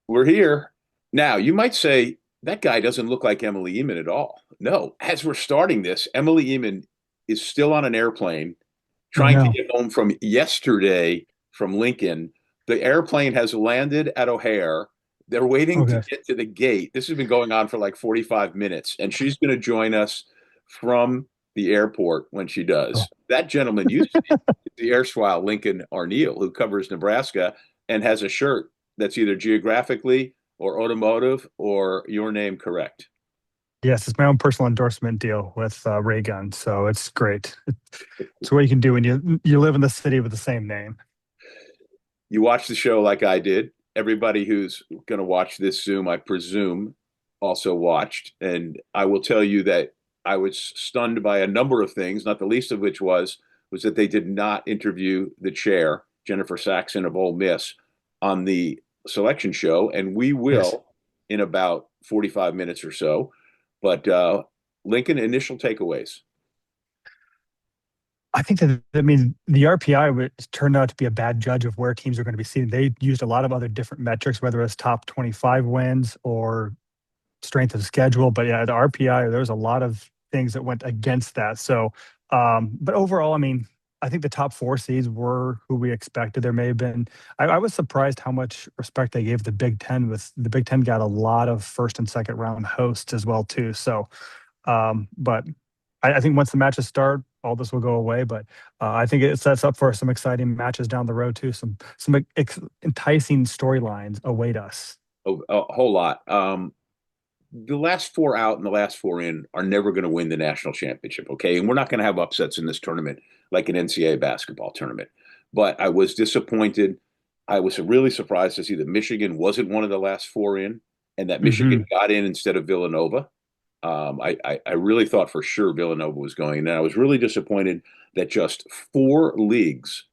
We're here. Now, you might say that guy doesn't look like Emily Ehman at all. No, as we're starting this, Emily Ehman is still on an airplane Oh trying to no. get home from yesterday from Lincoln. The airplane has landed at O'Hare. They're waiting to Okay. get to the gate. This has been going on for like 45 minutes, and she's going to join us from the airport when she Oh. does. That gentleman used to be the erstwhile Lincoln Arneal, who covers Nebraska and has a shirt that's either geographically or automotive or your name correct. Yes, it's my own personal endorsement deal with Ray Gun, so it's great. It's what you can do when you live in the city with the same name. You watch the show like I did. Everybody who's going to watch this Zoom, I presume, also watched. And I will tell you that I was stunned by a number of things, not the least of which was that they did not interview the chair, Jennifer Saxon of Ole Miss, on the selection show, and we Yes. will in about 45 minutes or so. But Lincoln, initial takeaways. I think that I mean the RPI turned out to be a bad judge of where teams are going to be seated. They used a lot of other different metrics, whether it's top 25 wins or strength of schedule. But yeah, the RPI, there was a lot of things that went against that. So, but overall, I mean, I think the top four seeds were who we expected. There may have been, I was surprised how much respect they gave the Big Ten. With the Big Ten got a lot of first and second round hosts as well too. So, but I think once the matches start, all this will go away. But I think it sets up for some exciting matches down the road too. Some enticing storylines await us. A whole lot. The last four out and the last four in are never going to win the national championship, okay? And we're not going to have upsets in this tournament like an NCAA basketball tournament. But I was disappointed. I was really surprised to see that Michigan wasn't one of the last four in and that Michigan Hmm. got in instead of Villanova. I really thought for sure Villanova was going. And I was really disappointed that just four leagues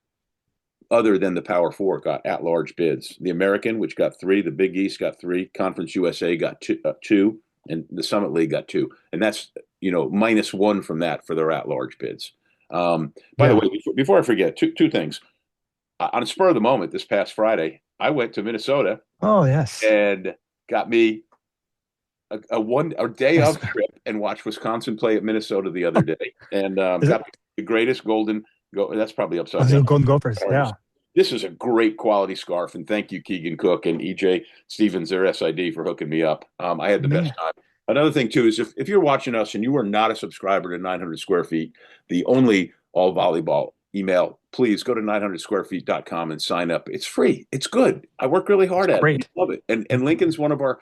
other than the Power Four got at-large bids. The American, which got three, the Big East got three, Conference USA got two, and the Summit League got two, and that's minus one from that for their at-large bids. By the Yeah. way, before I forget, two things. On a spur of the moment, this past Friday, I went to Minnesota Oh yes. and got me a day Yes. of trip and watched Wisconsin play at Minnesota the other day, and Is it? got the greatest golden go. That's probably I upside down. think Golden Gophers. Cardinals. Yeah. This is a great quality scarf, and thank you, Keegan Cook and EJ Stevens, their SID, for hooking me up. I had the best Man. time. Another thing too is if you're watching us and you are not a subscriber to 900 Square Feet, the only all volleyball email, please go to 900squarefeet.com and sign up. It's free. It's good. I work really It's hard at it. You great. love it. And Lincoln's one of our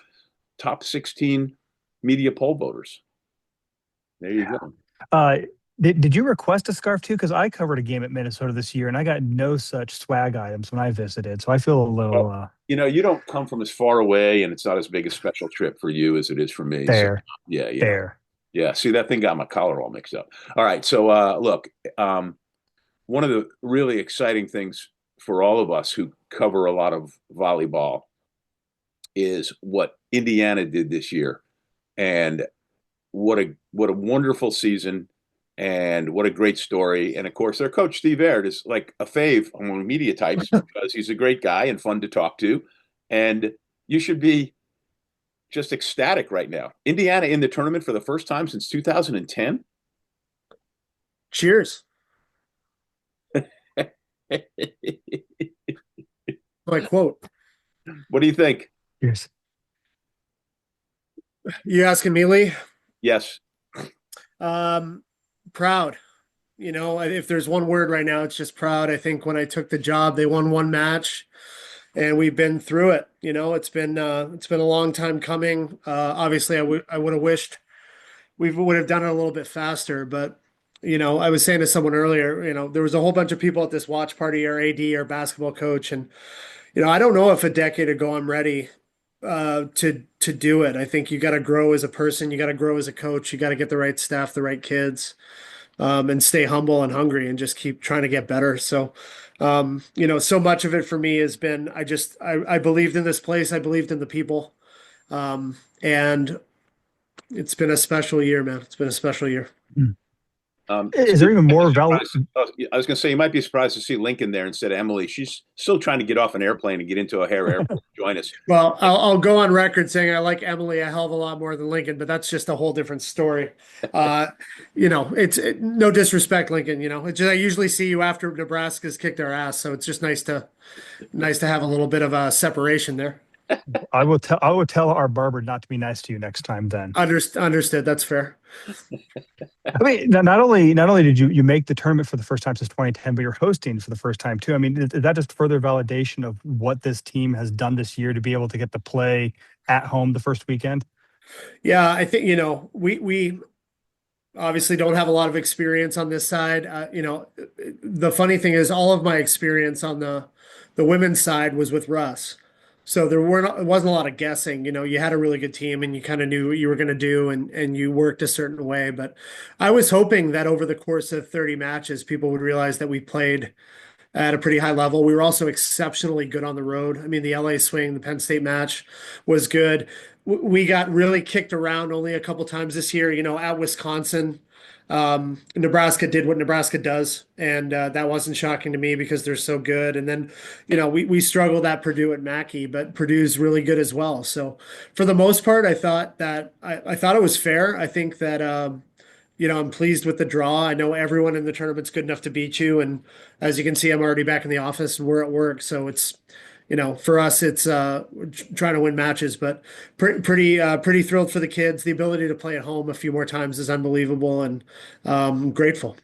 top 16 media poll voters. There you Yeah. go. Uh, did you request a scarf too? Because I covered a game at Minnesota this year and I got no such swag items when I visited. So I feel a little Well, you don't come from as far away, and it's not as big a special trip for you as it is for me. So, fair, yeah, yeah, fair. yeah. See, that thing got my collar all mixed up. All right. So, look, one of the really exciting things for all of us who cover a lot of volleyball is what Indiana did this year, and what a wonderful season, and what a great story. And of course, their coach Steve Aird is like a fave among media types because he's a great guy and fun to talk to, and you should be just ecstatic right now. Indiana in the tournament for the first time since 2010. Cheers. My quote. What do you think? Yes. You asking me, Lee? Yes. Um, Proud. If there's one word right now, it's just proud. I think when I took the job, they won one match, and we've been through it. It's been a long time coming. Obviously, I would have wished we would have done it a little bit faster, but I was saying to someone earlier, there was a whole bunch of people at this watch party, our AD, our basketball coach, and I don't know if a decade ago I'm ready to do it. I think you got to grow as a person, you got to grow as a coach, you got to get the right staff, the right kids, and stay humble and hungry and just keep trying to get better. So, so much of it for me has been I believed in this place, I believed in the people, and it's been a special year, man. It's been a special year. Mm. Is there Steve, even more valid? I was going to say you might be surprised to see Lincoln there instead of Emily. She's still trying to get off an airplane and get into O'Hare Airport to join us. Well, I'll go on record saying I like Emily a hell of a lot more than Lincoln, but that's just a whole different story. Uh, no disrespect, Lincoln. It's just, I usually see you after Nebraska's kicked our ass, so it's just nice to have a little bit of a separation there. I will tell our barber not to be nice to you next time then. Understood. That's fair. I mean, not only did you make the tournament for the first time since 2010, but you're hosting for the first time too. I mean, is that just further validation of what this team has done this year to be able to get to play at home the first weekend? Yeah, I think, we obviously don't have a lot of experience on this side. The funny thing is all of my experience on the women's side was with Russ. So it wasn't a lot of guessing. You had a really good team and you kind of knew what you were going to do and you worked a certain way. But I was hoping that over the course of 30 matches, people would realize that we played at a pretty high level. We were also exceptionally good on the road. I mean, the LA swing, the Penn State match was good. We got really kicked around only a couple times this year, at Wisconsin. Nebraska did what Nebraska does, and that wasn't shocking to me because they're so good. And then, we struggled at Purdue at Mackey, but Purdue's really good as well. So for the most part, I thought that I thought it was fair. I think that I'm pleased with the draw. I know everyone in the tournament's good enough to beat you, and as you can see, I'm already back in the office and we're at work. So it's for us, it's trying to win matches, but pretty thrilled for the kids. The ability to play at home a few more times is unbelievable, and grateful.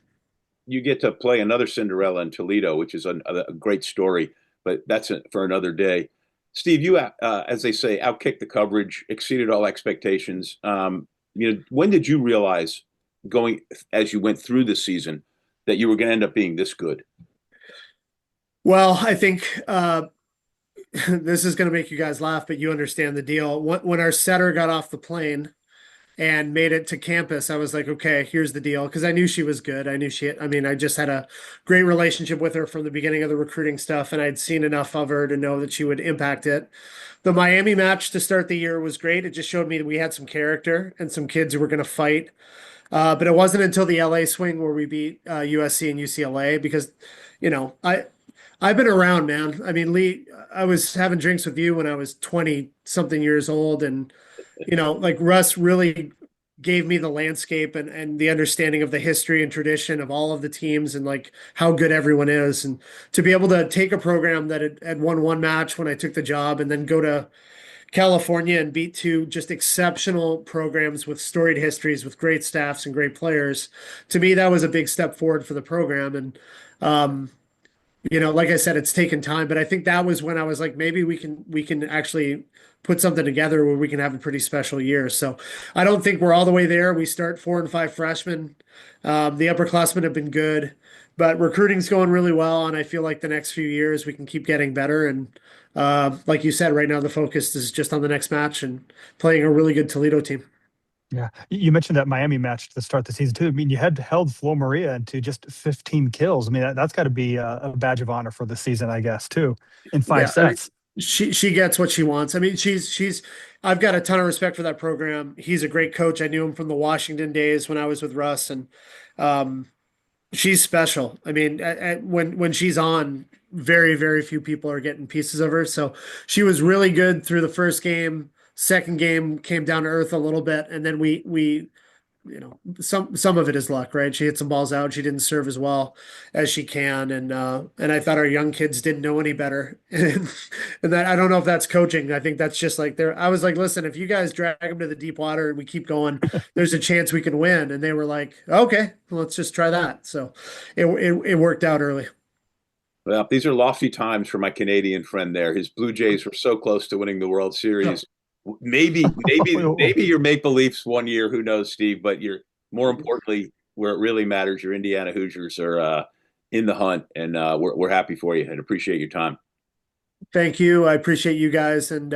You get to play another Cinderella in Toledo, which is a great story, but that's for another day. Steve, you, as they say, outkicked the coverage, exceeded all expectations. When did you realize going as you went through the season that you were going to end up being this good? Well, I think this is going to make you guys laugh, but you understand the deal. When our setter got off the plane and made it to campus, I was like, okay, here's the deal. Because I knew she was good. I just had a great relationship with her from the beginning of the recruiting stuff, and I'd seen enough of her to know that she would impact it. The Miami match to start the year was great. It just showed me that we had some character and some kids who were going to fight. But it wasn't until the LA swing where we beat USC and UCLA because, I've been around, man. I mean, Lee, I was having drinks with you when I was 20 something years old. And, like Russ really gave me the landscape and the understanding of the history and tradition of all of the teams and like how good everyone is. And to be able to take a program that had won one match when I took the job and then go to California and beat two just exceptional programs with storied histories, with great staffs and great players. To me, that was a big step forward for the program. And, like I said, it's taken time, but I think that was when I was like, maybe we can actually put something together where we can have a pretty special year. So I don't think we're all the way there. We start 4 and 5 freshmen. The upperclassmen have been good, but recruiting's going really well. And I feel like the next few years we can keep getting better. And like you said, right now the focus is just on the next match and playing a really good Toledo team. Yeah, you mentioned that Miami match to start the season too. I mean, you had held Flo Maria into just 15 kills. I mean, that's got to be a badge of honor for the season, I guess, too, in 5 sets. She gets what she wants. I mean, I've got a ton of respect for that program. He's a great coach. I knew him from the Washington days when I was with Russ, and she's special. I mean, when she's on, very, very few people are getting pieces of her. So she was really good through the first game. Second game came down to earth a little bit, and then we some of it is luck, right? She hit some balls out. She didn't serve as well as she can, and I thought our young kids didn't know any better. And that I don't know if that's coaching. I think that's just like I was like, listen, if you guys drag them to the deep water and we keep going, there's a chance we can win. And they were like, okay, well, let's just try that. So it worked out early. Well, these are lofty times for my Canadian friend there. His Blue Jays were so close to winning the World Series. Maybe your Maple Leafs one year, who knows, Steve, but you're more importantly, where it really matters, your Indiana Hoosiers are in the hunt, and we're happy for you and appreciate your time. Thank you. I appreciate you guys. And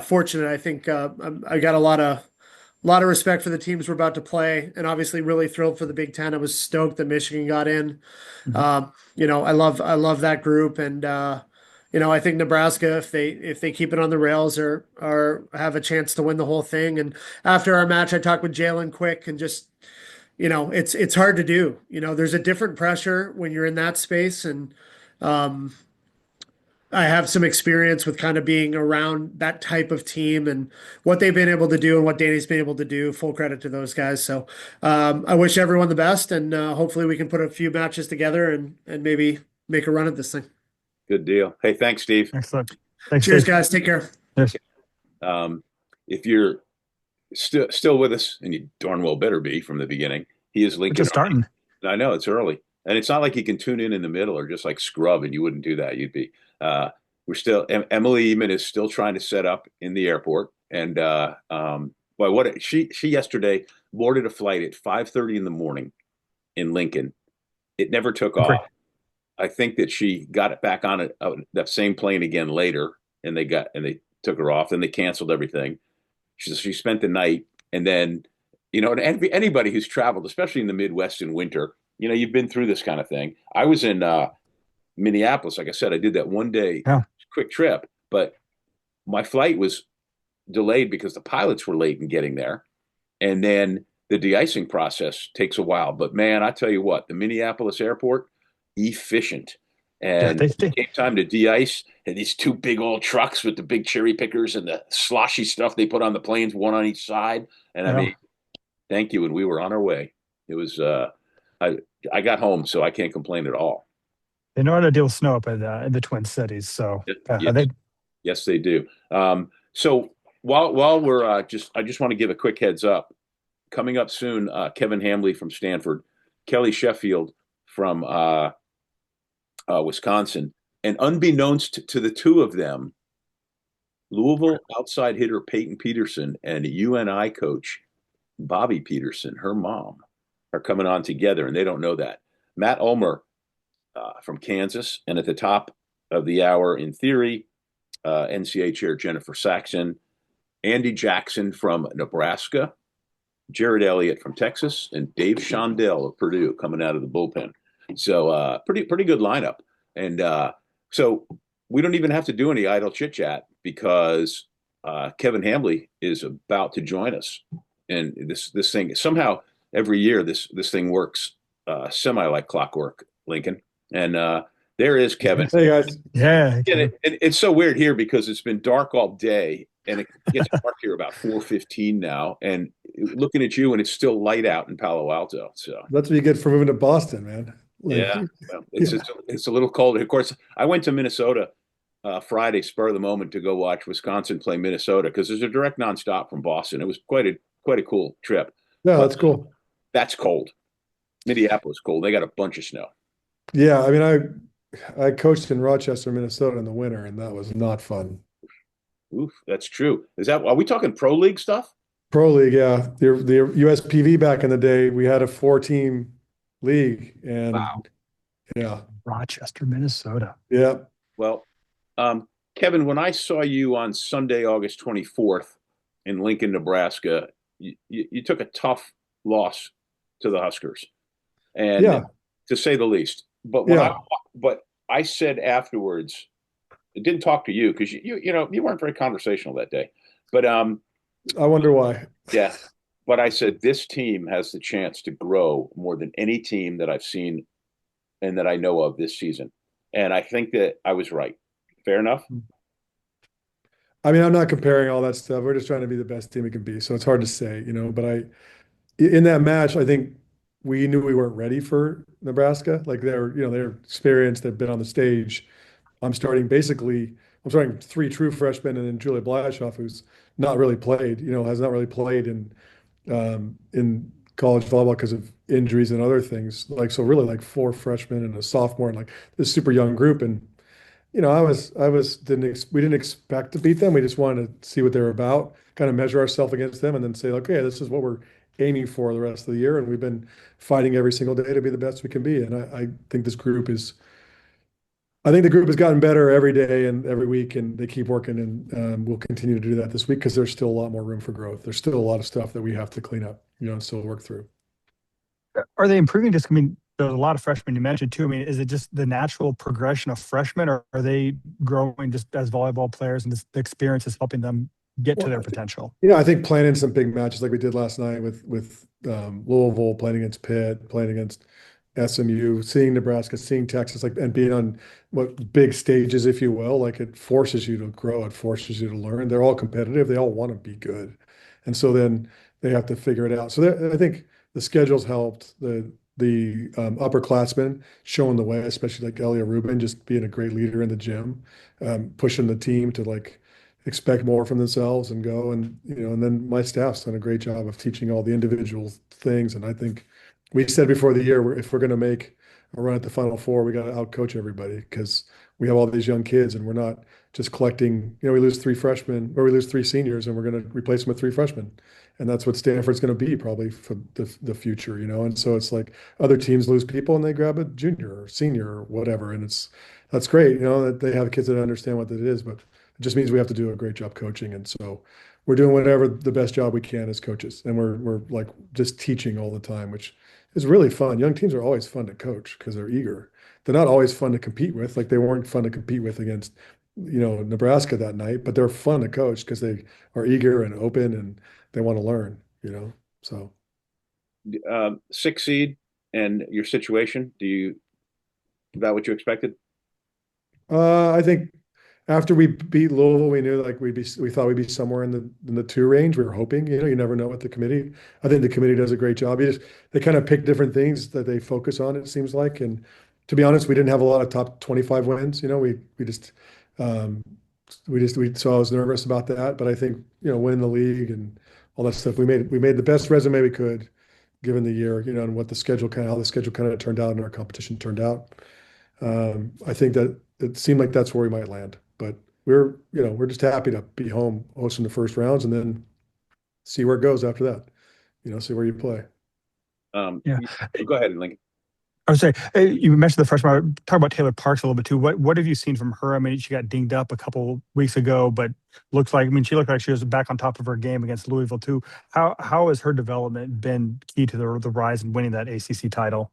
fortunate. I think I got a lot of respect for the teams we're about to play, and obviously really thrilled for the Big Ten. I was stoked that Michigan got in. Mm-hmm. I love that group, and I think Nebraska, if they keep it on the rails, or have a chance to win the whole thing. And after our match, I talked with Jalen Quick and just it's hard to do. There's a different pressure when you're in that space. And I have some experience with kind of being around that type of team and what they've been able to do and what Danny's been able to do. Full credit to those guys. So I wish everyone the best, and hopefully we can put a few matches together and maybe make a run at this thing. Good deal. Hey, thanks, Steve. Excellent. Thanks, Cheers, Steve. guys. Take care. Yes. If you're still with us, and you darn well better be from the beginning, he is Lincoln. We're just starting. I know it's early, and it's not like you can tune in the middle or just like scrub, and you wouldn't do that. You'd be. We're still. Emily Ehman is still trying to set up in the airport, and she yesterday boarded a flight at 5:30 in the morning in Lincoln. It never took off. I think that she got it back on that same plane again later, and they took her off. Then they canceled everything. She spent the night, and then, and anybody who's traveled, especially in the Midwest in winter, you've been through this kind of thing. I was in Minneapolis, like I said, I did that one day quick trip, but my flight was delayed because the pilots were late in getting there, and then the de-icing process takes a while. But man, I tell you what, the Minneapolis airport, efficient. And it came time to de-ice, and these two big old trucks with the big cherry pickers and the sloshy stuff they put on the planes, one on each side. And I mean, thank you. And we were on our way. It was, I got home, so I can't complain at all. They know how to deal with snow up in the Twin Cities. So yes, they do. So while we're I just want to give a quick heads up. Coming up soon, Kevin Hambly from Stanford, Kelly Sheffield from Wisconsin, and unbeknownst to the two of them, Louisville outside hitter Payton Petersen and UNI coach Bobbi Petersen, her mom, are coming on together, and they don't know that. Matt Ulmer from Kansas, and at the top of the hour, in theory, NCAA chair Jennifer Saxon, Andi Jackson from Nebraska, Jerritt Elliott from Texas, and Dave Shondell of Purdue coming out of the bullpen. So pretty good lineup. And so we don't even have to do any idle chit chat because Kevin Hambly is about to join us. And this thing, somehow every year this thing works semi like clockwork, Lincoln. And there is Kevin. Hey guys. Yeah. And it's so weird here because it's been dark all day, and it gets dark here about 4:15 now. And looking at you, and it's still light out in Palo Alto. So that's what you get for moving to Boston, man. Well, it's a little cold. Of course, I went to Minnesota Friday, spur of the moment, to go watch Wisconsin play Minnesota because there's a direct nonstop from Boston. It was quite a cool trip. Yeah, that's cool. That's cold. Minneapolis cold. They got a bunch of snow. Yeah, I mean, I coached in Rochester, Minnesota in the winter, and that was not fun. Oof, that's true. Are we talking pro league stuff? Pro league, yeah. The USPV back in the day, we had a 4-team league, and yeah, Rochester, Minnesota. Yeah. Well, Kevin, when I saw you on Sunday, August 24th in Lincoln, Nebraska, you took a tough loss to the Huskers, and to say the least. But but I said afterwards, I didn't talk to you because you weren't very conversational that day. But I wonder why. Yeah. But I said, this team has the chance to grow more than any team that I've seen and that I know of this season. And I think that I was right. Fair enough? I mean, I'm not comparing all that stuff. We're just trying to be the best team we can be. So it's hard to say, but in that match, I think we knew we weren't ready for Nebraska. Like they're experienced. They've been on the stage. I'm starting 3 true freshmen and then Julia Blashoff, who's not really played, has not really played in college volleyball because of injuries and other things. So really 4 freshmen and a sophomore and this super young group. And, we didn't expect to beat them. We just wanted to see what they were about, kind of measure ourselves against them and then say, okay, this is what we're aiming for the rest of the year. And we've been fighting every single day to be the best we can be. And I think the group has gotten better every day and every week, and they keep working, and we'll continue to do that this week because there's still a lot more room for growth. There's still a lot of stuff that we have to clean up, and still work through. Are they improving? There's a lot of freshmen you mentioned too. Is it just the natural progression of freshmen, or are they growing just as volleyball players and the experience is helping them get to Well, their potential. I think playing in some big matches like we did last night with Louisville, playing against Pitt, playing against SMU, seeing Nebraska, seeing Texas, like, and being on what big stages, if you will, like it forces you to grow, it forces you to learn. They're all competitive, they all want to be good, and so then they have to figure it out. So I think the schedule's helped. The upperclassmen showing the way, especially like Elia Rubin, just being a great leader in the gym, pushing the team to like expect more from themselves and go, and and then my staff's done a great job of teaching all the individual things. And I think we said before the year, if we're going to make a run at the Final Four, we got to outcoach everybody because we have all these young kids and we're not just collecting. We lose three freshmen or we lose three seniors and we're going to replace them with three freshmen, and that's what Stanford's going to be probably for the future. And so it's like other teams lose people and they grab a junior or senior or whatever, and that's great. That they have kids that understand what that is, but it just means we have to do a great job coaching. And so we're doing whatever the best job we can as coaches. And we're like just teaching all the time, which is really fun. Young teams are always fun to coach because they're eager. They're not always fun to compete with. Like they weren't fun to compete with against, Nebraska that night, but they're fun to coach because they are eager and open and they want to learn. So 6th seed and your situation, is that what you expected? I think after we beat Louisville, we knew like we thought we'd be somewhere in the 2 range. We were hoping. You never know what the committee. I think the committee does a great job. They kind of pick different things that they focus on, it seems like. And to be honest, we didn't have a lot of top 25 wins. So I was nervous about that. But I think winning the league and all that stuff, we made the best resume we could given the year. And what how the schedule kind of turned out and our competition turned out. I think that it seemed like that's where we might land. But we're just happy to be home hosting the first rounds and then see where it goes after that. See where you play. Yeah. Go ahead, Lincoln. I would say you mentioned the freshman. Talk about Taylor Parks a little bit too. What have you seen from her? I mean, she got dinged up a couple weeks ago, but she looked like she was back on top of her game against Louisville too. How has her development been key to the rise in winning that ACC title?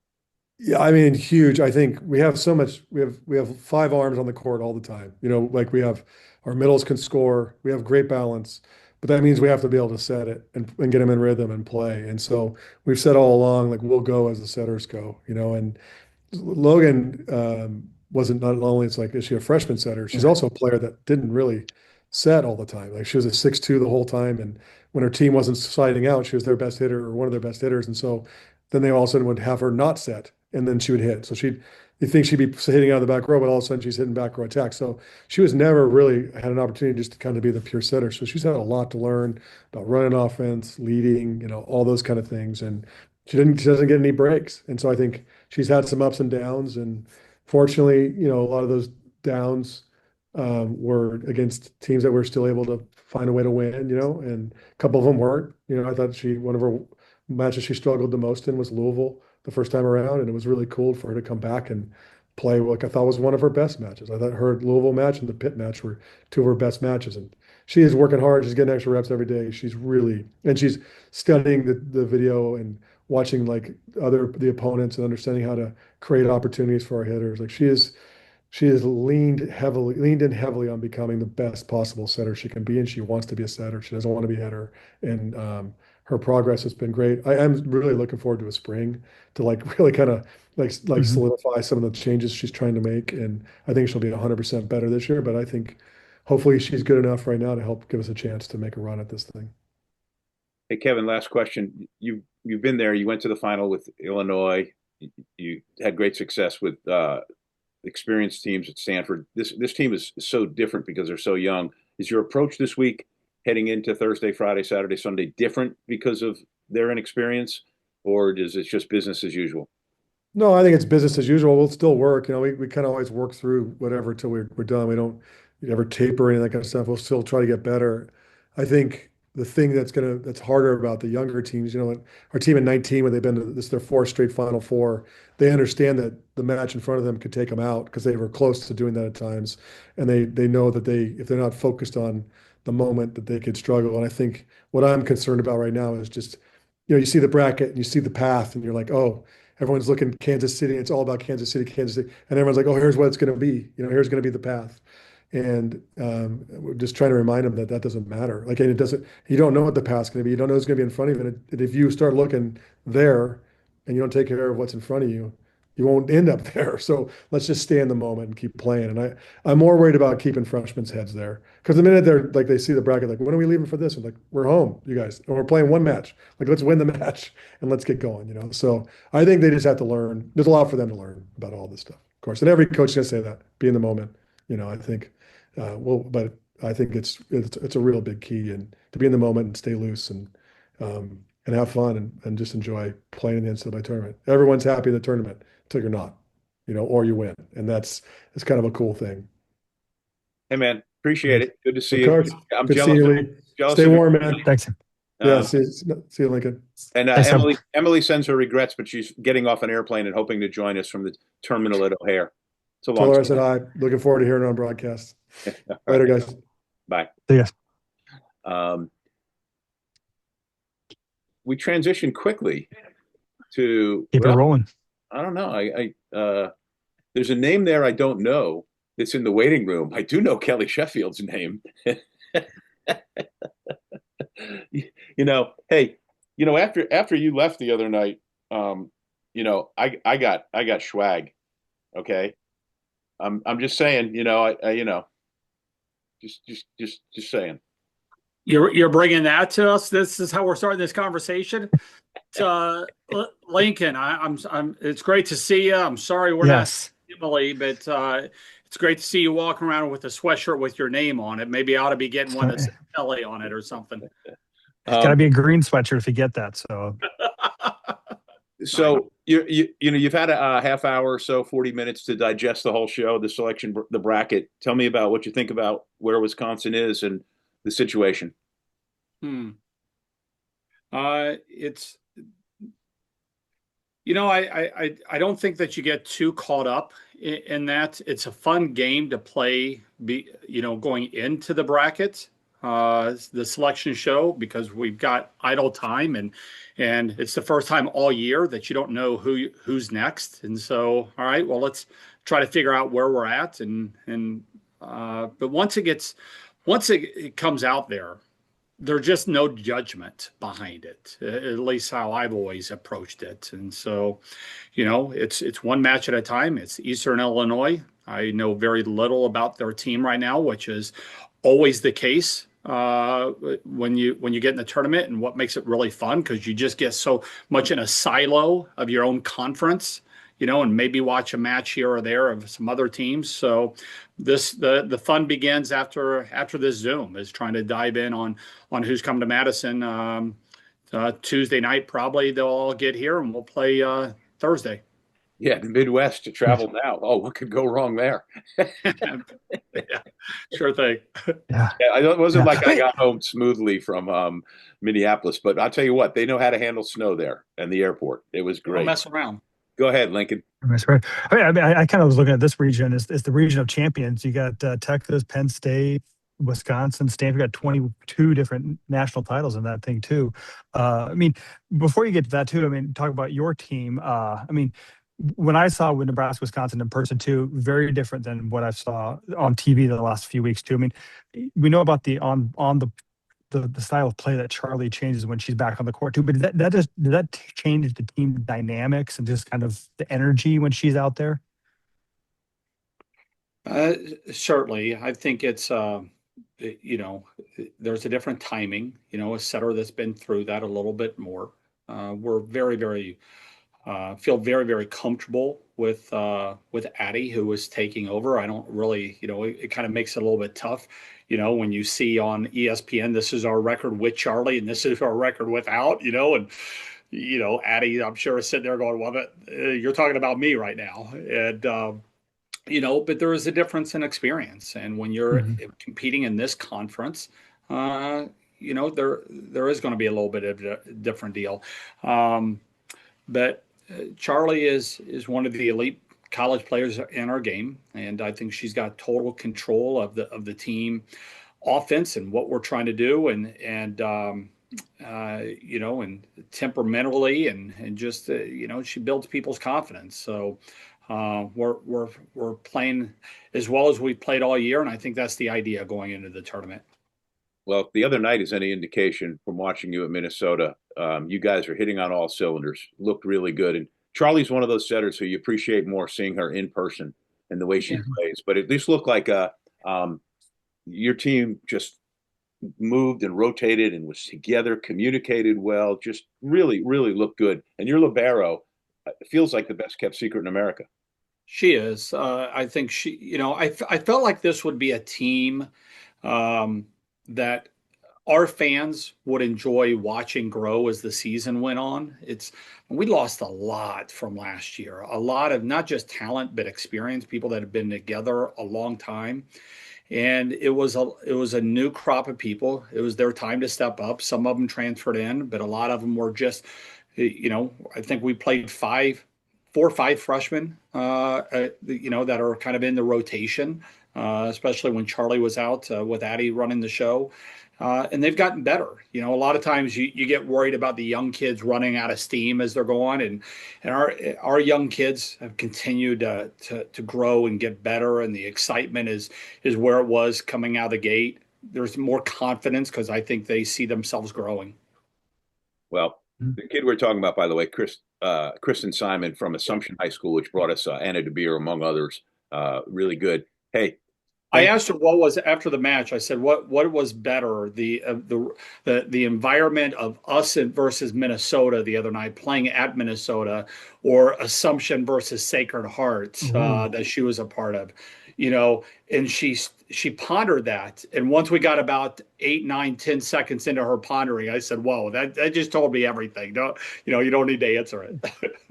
Yeah, I mean, huge. I think we have so much. We have 5 arms on the court all the time. Like we have our middles can score. We have great balance, but that means we have to be able to set it and get them in rhythm and play. And so we've said all along, like we'll go as the setters go. And Logan wasn't not only it's like is she a freshman setter? She's also a player that didn't really set all the time. Like she was a 6'2" the whole time, and when her team wasn't sliding out, she was their best hitter or one of their best hitters. And so then they all of a sudden would have her not set, and then she would hit. So you think she'd be hitting out of the back row, but all of a sudden she's hitting back row attack. So she was never really had an opportunity just to kind of be the pure setter. So she's had a lot to learn about running offense, leading, all those kind of things. And she doesn't get any breaks. And so I think she's had some ups and downs. And fortunately, a lot of those downs were against teams that were still able to find a way to win, and a couple of them weren't. I thought one of her matches she struggled the most in was Louisville the first time around, and it was really cool for her to come back and play what I thought was one of her best matches. I thought her Louisville match and the Pitt match were 2 of her best matches, and she is working hard. She's getting extra reps every day. She's studying the video and watching like the opponents and understanding how to create opportunities for our hitters. Like she has leaned in heavily on becoming the best possible setter she can be, and she wants to be a setter. She doesn't want to be a hitter, and her progress has been great. I'm really looking forward to a spring to like really kind of like solidify some of the changes she's trying to make, and I think she'll be 100% better this year. But I think hopefully she's good enough right now to help give us a chance to make a run at this thing. Hey, Kevin, last question. You've been there. You went to the final with Illinois. You had great success with experienced teams at Stanford. This team is so different because they're so young. Is your approach this week heading into Thursday, Friday, Saturday, Sunday different because of their inexperience, or is it just business as usual? No, I think it's business as usual. We'll still work. We kind of always work through whatever till we're done. We don't ever taper or any of that kind of stuff. We'll still try to get better. I think the thing that's harder about the younger teams, our team in 19, when they've been to this is their 4th straight Final Four, they understand that the match in front of them could take them out because they were close to doing that at times, and they know that if they're not focused on the moment, that they could struggle. And I think what I'm concerned about right now is just, you see the bracket and you see the path, and you're like, oh, everyone's looking Kansas City. It's all about Kansas City, and everyone's like, oh, here's what it's going to be. Here's going to be the path. And we're just trying to remind them that that doesn't matter. Like, and it doesn't, you don't know what the path's going to be. You don't know who's going to be in front of you. And if you start looking there and you don't take care of what's in front of you, you won't end up there. So let's just stay in the moment and keep playing. And I'm more worried about keeping freshmen's heads there. Because the minute they're like, they see the bracket, like, when are we leaving for this? I'm like, we're home, you guys. And we're playing one match. Like, let's win the match and let's get going, you know? So I think they just have to learn. There's a lot for them to learn about all this stuff, of course. And every coach is going to say that, be in the moment. You know, I think, but I think it's a real big key, and to be in the moment and stay loose and have fun and just enjoy playing in the NCAA tournament. Everyone's happy in the tournament until you're not, you know, or you win, and it's kind of a cool thing. Hey man, appreciate it. Good to see Of you. course. I'm Good to jealous. see you, Lee. Jealous Stay of you. warm, man. Thanks. Yeah, see you, Lincoln. And Thanks, Emily sends her regrets, but she's getting off an airplane and hoping to join us from the terminal at O'Hare. It's a Tell long her I time. said hi. Looking forward to hearing it on broadcast. Later, guys. Bye. See ya. We transition quickly to Keep it rolling. I don't know. There's a name there I don't know that's in the waiting room. I do know Kelly Sheffield's name. You know, hey, you know, after you left the other night, you know, I got swag. Okay. I'm just saying, you know, I you know, just saying. You're bringing that to us. This is how we're starting this conversation. Lincoln, I'm. It's great to see you. I'm sorry we're not Emily, but it's great to see you walking around with a sweatshirt with your name on it. Maybe I ought to be getting one that's Kelly on it or something. It's got to be a green sweatshirt if you get that. So you know, you've had a half hour or so, 40 minutes to digest the whole show, the selection, the bracket. Tell me about what you think about where Wisconsin is and the situation. It's, you know, I don't think that you get too caught up in that. It's a fun game to play, you know, going into the bracket, the selection show, because we've got idle time and it's the first time all year that you don't know who's next. And so, all right, well, let's try to figure out where we're at. But once it comes out there, there's just no judgment behind it, at least how I've always approached it. And so, you know, it's one match at a time. It's Eastern Illinois. I know very little about their team right now, which is always the case when you get in the tournament, and what makes it really fun, because you just get so much in a silo of your own conference, you know, and maybe watch a match here or there of some other teams. So the fun begins after this Zoom, is trying to dive in on who's coming to Madison Tuesday night. Probably they'll all get here and we'll play Thursday. Yeah, the Midwest to travel now. Oh, what could go wrong there? Yeah, sure thing. Yeah, it wasn't like I got home smoothly from Minneapolis, but I'll tell you what, they know how to handle snow there and the airport. It was great. Don't mess around. Go ahead, Lincoln. That's right. I mean, I kind of was looking at this region. It's the region of champions. You got Texas, Penn State, Wisconsin, Stanford. You got 22 different national titles in that thing too. I mean, before you get to that too, I mean, talk about your team. I mean, when I saw with Nebraska, Wisconsin in person too, very different than what I saw on TV the last few weeks too. I mean, we know about the the style of play that Charlie changes when she's back on the court too, but did that change the team dynamics and just kind of the energy when she's out there? Certainly. I think it's, you know, there's a different timing, you know, a setter that's been through that a little bit more. We're very, feel very, very comfortable with Andi, who is taking over. I don't really, you know, it kind of makes it a little bit tough, you know, when you see on ESPN, this is our record with Charlie and this is our record without, you know, and, you know, Andi, I'm sure, is sitting there going, well, you're talking about me right now. And, you know, but there is a difference in experience. And when you're competing in this conference, you know, there is going to be a little bit of a different deal. But Charlie is one of the elite college players in our game, and I think she's got total control of the team offense and what we're trying to do, and you know, and temperamentally and just you know, she builds people's confidence. So We're playing as well as we've played all year, and I think that's the idea going into the tournament. Well, if the other night is any indication from watching you at Minnesota, you guys are hitting on all cylinders. Looked really good. And Charlie's one of those setters who you appreciate more seeing her in person and the way she plays. But it just looked like your team just moved and rotated and was together, communicated well, just really, really looked good. And your libero feels like the best kept secret in America. She is. I think I felt like this would be a team that our fans would enjoy watching grow as the season went on. We lost a lot from last year, a lot of not just talent, but experience, people that have been together a long time. And it was a new crop of people. It was their time to step up. Some of them transferred in, but a lot of them were just, I think we played 4 or 5 freshmen, that are kind of in the rotation, especially when Charlie was out with Addie running the show. And they've gotten better. A lot of times you get worried about the young kids running out of steam as they're going, and our young kids have continued to grow and get better, and the excitement is where it was coming out of the gate. There's more confidence because I think they see themselves growing. Well, the kid we're talking about, by the way, Kristen Simon from Assumption High School, which brought us Anna DeBeer, among others, really good. Hey. I asked her what was after the match. I said, "What was better, the environment of us versus Minnesota the other night, playing at Minnesota, or Assumption versus Sacred Hearts that she was a part of?" And she pondered that. And once we got about 8, 9, 10 seconds into her pondering, I said, "Whoa, that just told me everything." You don't need to answer it.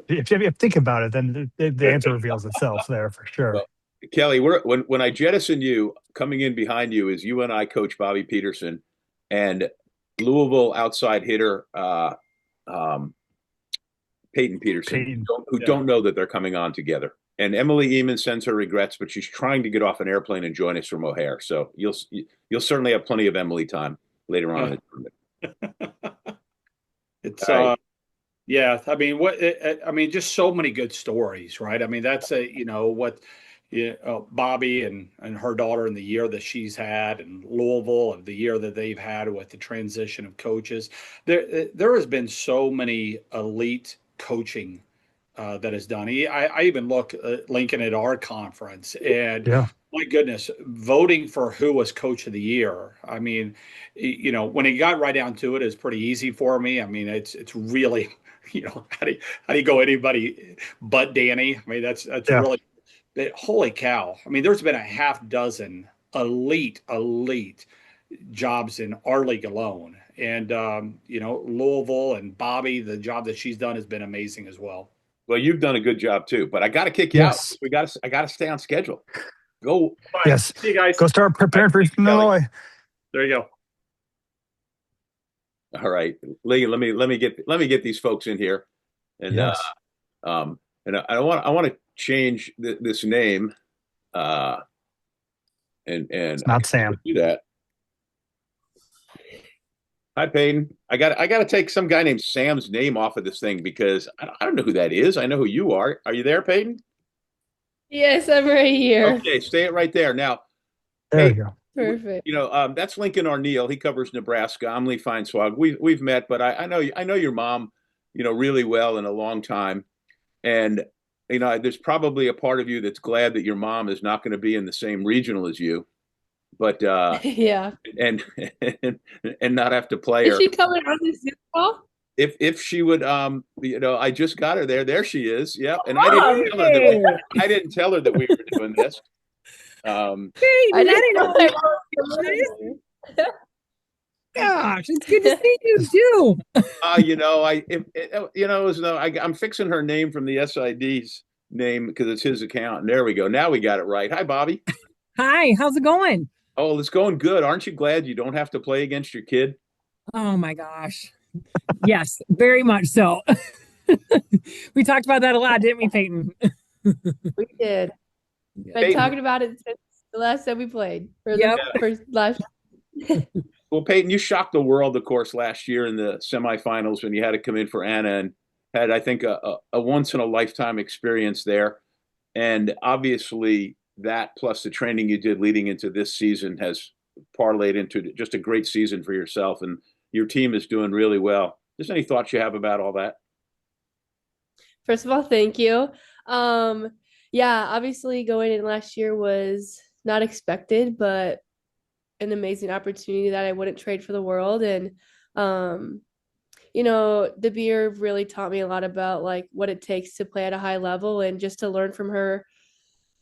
If you think about it, then the answer reveals itself there for sure. Well, Kelly, when I jettison you, coming in behind you is you and I coach Bobbi Petersen and Louisville outside hitter Payton Petersen, who don't know that they're coming on together. And Emily Ehman sends her regrets, but she's trying to get off an airplane and join us from O'Hare. So you'll certainly have plenty of Emily time later on in the tournament. It's yeah. I mean, just so many good stories, right? I mean, that's Bobbi and her daughter and the year that she's had, and Louisville and the year that they've had with the transition of coaches. There has been so many elite coaching that is done. I even look at Lincoln at our conference, and my goodness, voting for who was coach of the year. I mean, when it got right down to it, it's pretty easy for me. I mean, it's really, how do you go anybody but Danny? I mean, that's really. Holy cow. I mean, there's been a half dozen elite jobs in our league alone. And, Louisville and Bobbi, the job that she's done has been amazing as well. Well, you've done a good job too, but I got to kick you out. I got to stay on schedule. Go. Yes. See you guys. Go start preparing for Illinois. There you go. All right. Lee, let me get these folks in here. And, and I want to change this name, and it's not Sam. Do that. Hi, Payton. I got to take some guy named Sam's name off of this thing because I don't know who that is. I know who you are. Are you there, Payton? Yes, I'm right here. Okay, stay it right there. Now, there you go. Perfect. That's Lincoln Arneal. He covers Nebraska. I'm Lee Feinswag. We've met, but I know your mom, really well in a long time, and there's probably a part of you that's glad that your mom is not going to be in the same regional as you, but yeah, and not have to play her. Is she coming on the Zoom call? If she would, I just got her there. There she is. Yeah, and I didn't tell her that we were doing this. Hey, I didn't know. Gosh, it's good to see you too. I'm fixing her name from the SID's name because it's his account. And there we go. Now we got it right. Hi, Bobbi. Hi, how's it going? Oh, it's going good. Aren't you glad you don't have to play against your kid? Oh my gosh. Yes, very much so. We talked about that a lot, didn't we, Payton? We did. Been talking about it since the last time we played. Last. Well, Payton, you shocked the world, of course, last year in the semifinals when you had to come in for Anna and had, I think, a once-in-a-lifetime experience there. And obviously that plus the training you did leading into this season has parlayed into just a great season for yourself, and your team is doing really well. Just any thoughts you have about all that? First of all, thank you. Yeah, obviously going in last year was not expected, but an amazing opportunity that I wouldn't trade for the world. And the beer really taught me a lot about like what it takes to play at a high level and just to learn from her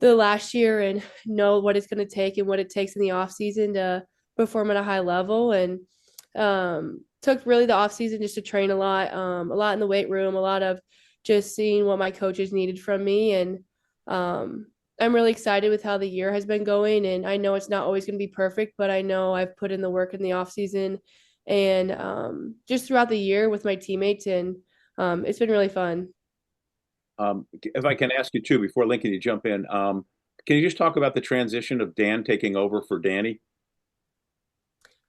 the last year and know what it's going to take and what it takes in the off season to perform at a high level. And took really the off season just to train a lot in the weight room, a lot of just seeing what my coaches needed from me. And I'm really excited with how the year has been going. And I know it's not always going to be perfect, but I know I've put in the work in the off season and just throughout the year with my teammates. And it's been really fun. If I can ask you too, before Lincoln, you jump in, can you just talk about the transition of Dan taking over for Danny?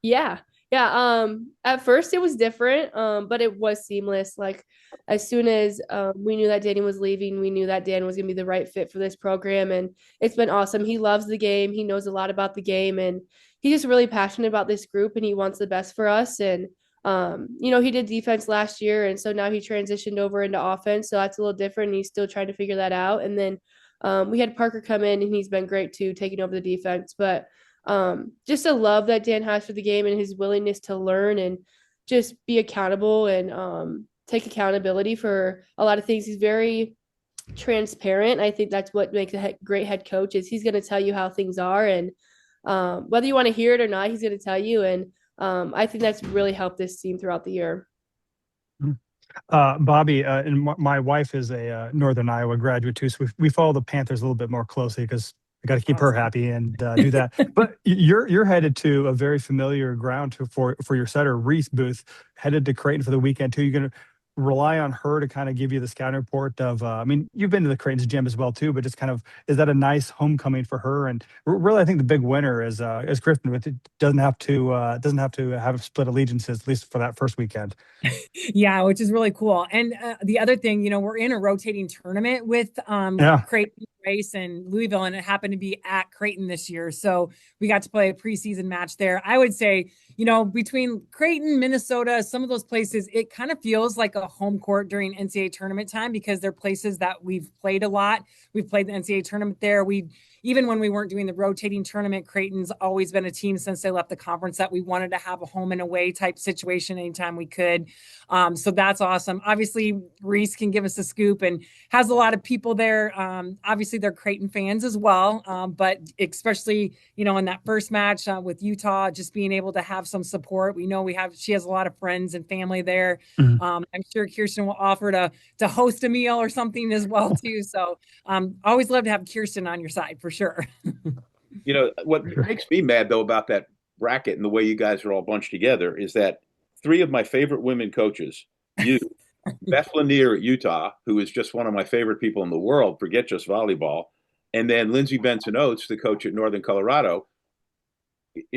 Yeah. Yeah. At first it was different, but it was seamless. Like as soon as we knew that Danny was leaving, we knew that Dan was gonna be the right fit for this program. And it's been awesome. He loves the game, he knows a lot about the game, and he's just really passionate about this group and he wants the best for us. And he did defense last year, and so now he transitioned over into offense. So that's a little different. And he's still trying to figure that out. And then we had Parker come in, and he's been great too, taking over the defense. But just a love that Dan has for the game and his willingness to learn and just be accountable and take accountability for a lot of things. He's very transparent. I think that's what makes a great head coach is he's going to tell you how things are, and whether you want to hear it or not, he's going to tell you. And I think that's really helped this team throughout the year. Bobbi, and my wife is a Northern Iowa graduate too, so we follow the Panthers a little bit more closely because we got to keep her happy and do that. But you're headed to a very familiar ground for your setter, Reese Booth, headed to Creighton for the weekend too. You're going to rely on her to kind of give you the scouting report of, you've been to the Creighton's gym as well too, but just kind of, is that a nice homecoming for her? And really, I think the big winner is Griffin, with it doesn't have to have split allegiances, at least for that first weekend. Yeah, which is really cool. And the other thing, we're in a rotating tournament with Creighton, Race, and Louisville, and it happened to be at Creighton this year. So we got to play a preseason match there. I would say, between Creighton, Minnesota, some of those places, it kind of feels like a home court during NCAA tournament time because they're places that we've played a lot. We've played the NCAA tournament there. Even when we weren't doing the rotating tournament, Creighton's always been a team since they left the conference that we wanted to have a home and away type situation anytime we could. So that's awesome. Obviously, Reese can give us a scoop and has a lot of people there. Obviously, they're Creighton fans as well. But especially, in that first match with Utah, just being able to have some support. We know she has a lot of friends and family there. Mm-hmm. I'm sure Kirsten will offer to host a meal or something as well, too. So always love to have Kirsten on your side for sure. What makes me mad, though, about that bracket and the way you guys are all bunched together is that three of my favorite women coaches, you, Beth Lanier at Utah, who is just one of my favorite people in the world, forget just volleyball, and then Lindsey Benson Oates, the coach at Northern Colorado.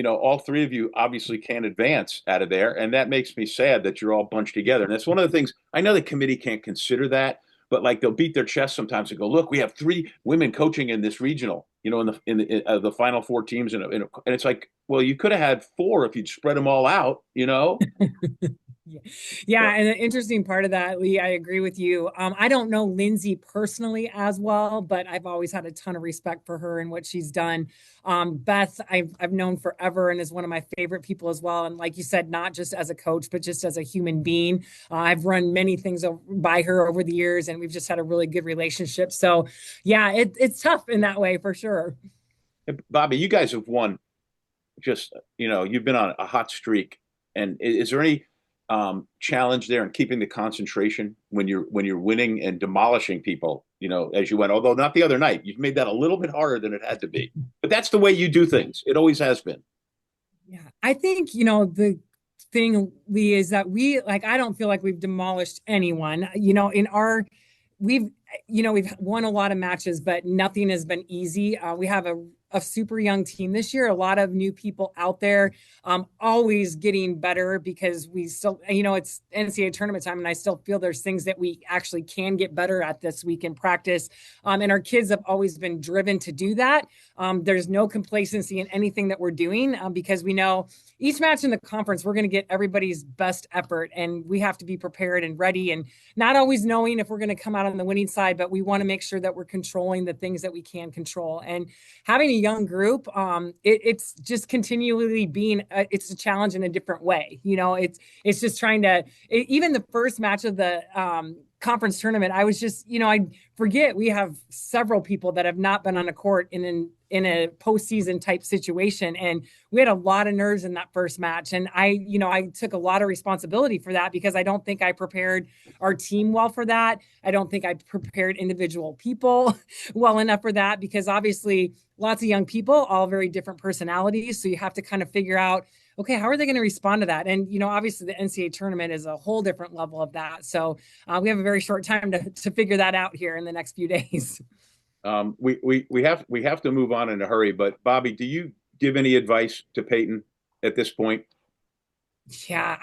All three of you obviously can't advance out of there, and that makes me sad that you're all bunched together. And that's one of the things, I know the committee can't consider that, but like they'll beat their chest sometimes and go, look, we have three women coaching in this regional, in the final four teams. And it's like, well, you could have had four if you'd spread them all out, Yeah. And the interesting part of that, Lee, I agree with you. I don't know Lindsey personally as well, but I've always had a ton of respect for her and what she's done. Beth, I've known forever and is one of my favorite people as well. And like you said, not just as a coach, but just as a human being. I've run many things by her over the years, and we've just had a really good relationship. So yeah, it's tough in that way for sure. Bobbi, you guys have won just, you've been on a hot streak. And is there any challenge there in keeping the concentration when you're winning and demolishing people, as you went, although not the other night? You've made that a little bit harder than it had to be, but that's the way you do things. It always has been. Yeah. I think, the thing, Lee, is that I don't feel like we've demolished anyone, we've won a lot of matches, but nothing has been easy. We have a a super young team this year, a lot of new people out there, always getting better because we still, it's NCAA tournament time, and I still feel there's things that we actually can get better at this week in practice. And our kids have always been driven to do that. There's no complacency in anything that we're doing because we know each match in the conference, we're going to get everybody's best effort, and we have to be prepared and ready, and not always knowing if we're going to come out on the winning side, but we want to make sure that we're controlling the things that we can control. And having a young group, it's just continually being, it's a challenge in a different way. It's just trying to, even the first match of the conference tournament, I was just, I forget we have several people that have not been on a court in a postseason type situation. And we had a lot of nerves in that first match. And I took a lot of responsibility for that because I don't think I prepared our team well for that. I don't think I prepared individual people well enough for that, because obviously lots of young people, all very different personalities. So you have to kind of figure out, okay, how are they going to respond to that? And, obviously the NCAA tournament is a whole different level of that. So we have a very short time to figure that out here in the next few days. We have to move on in a hurry, but Bobbi, do you give any advice to Payton at this point? Yeah,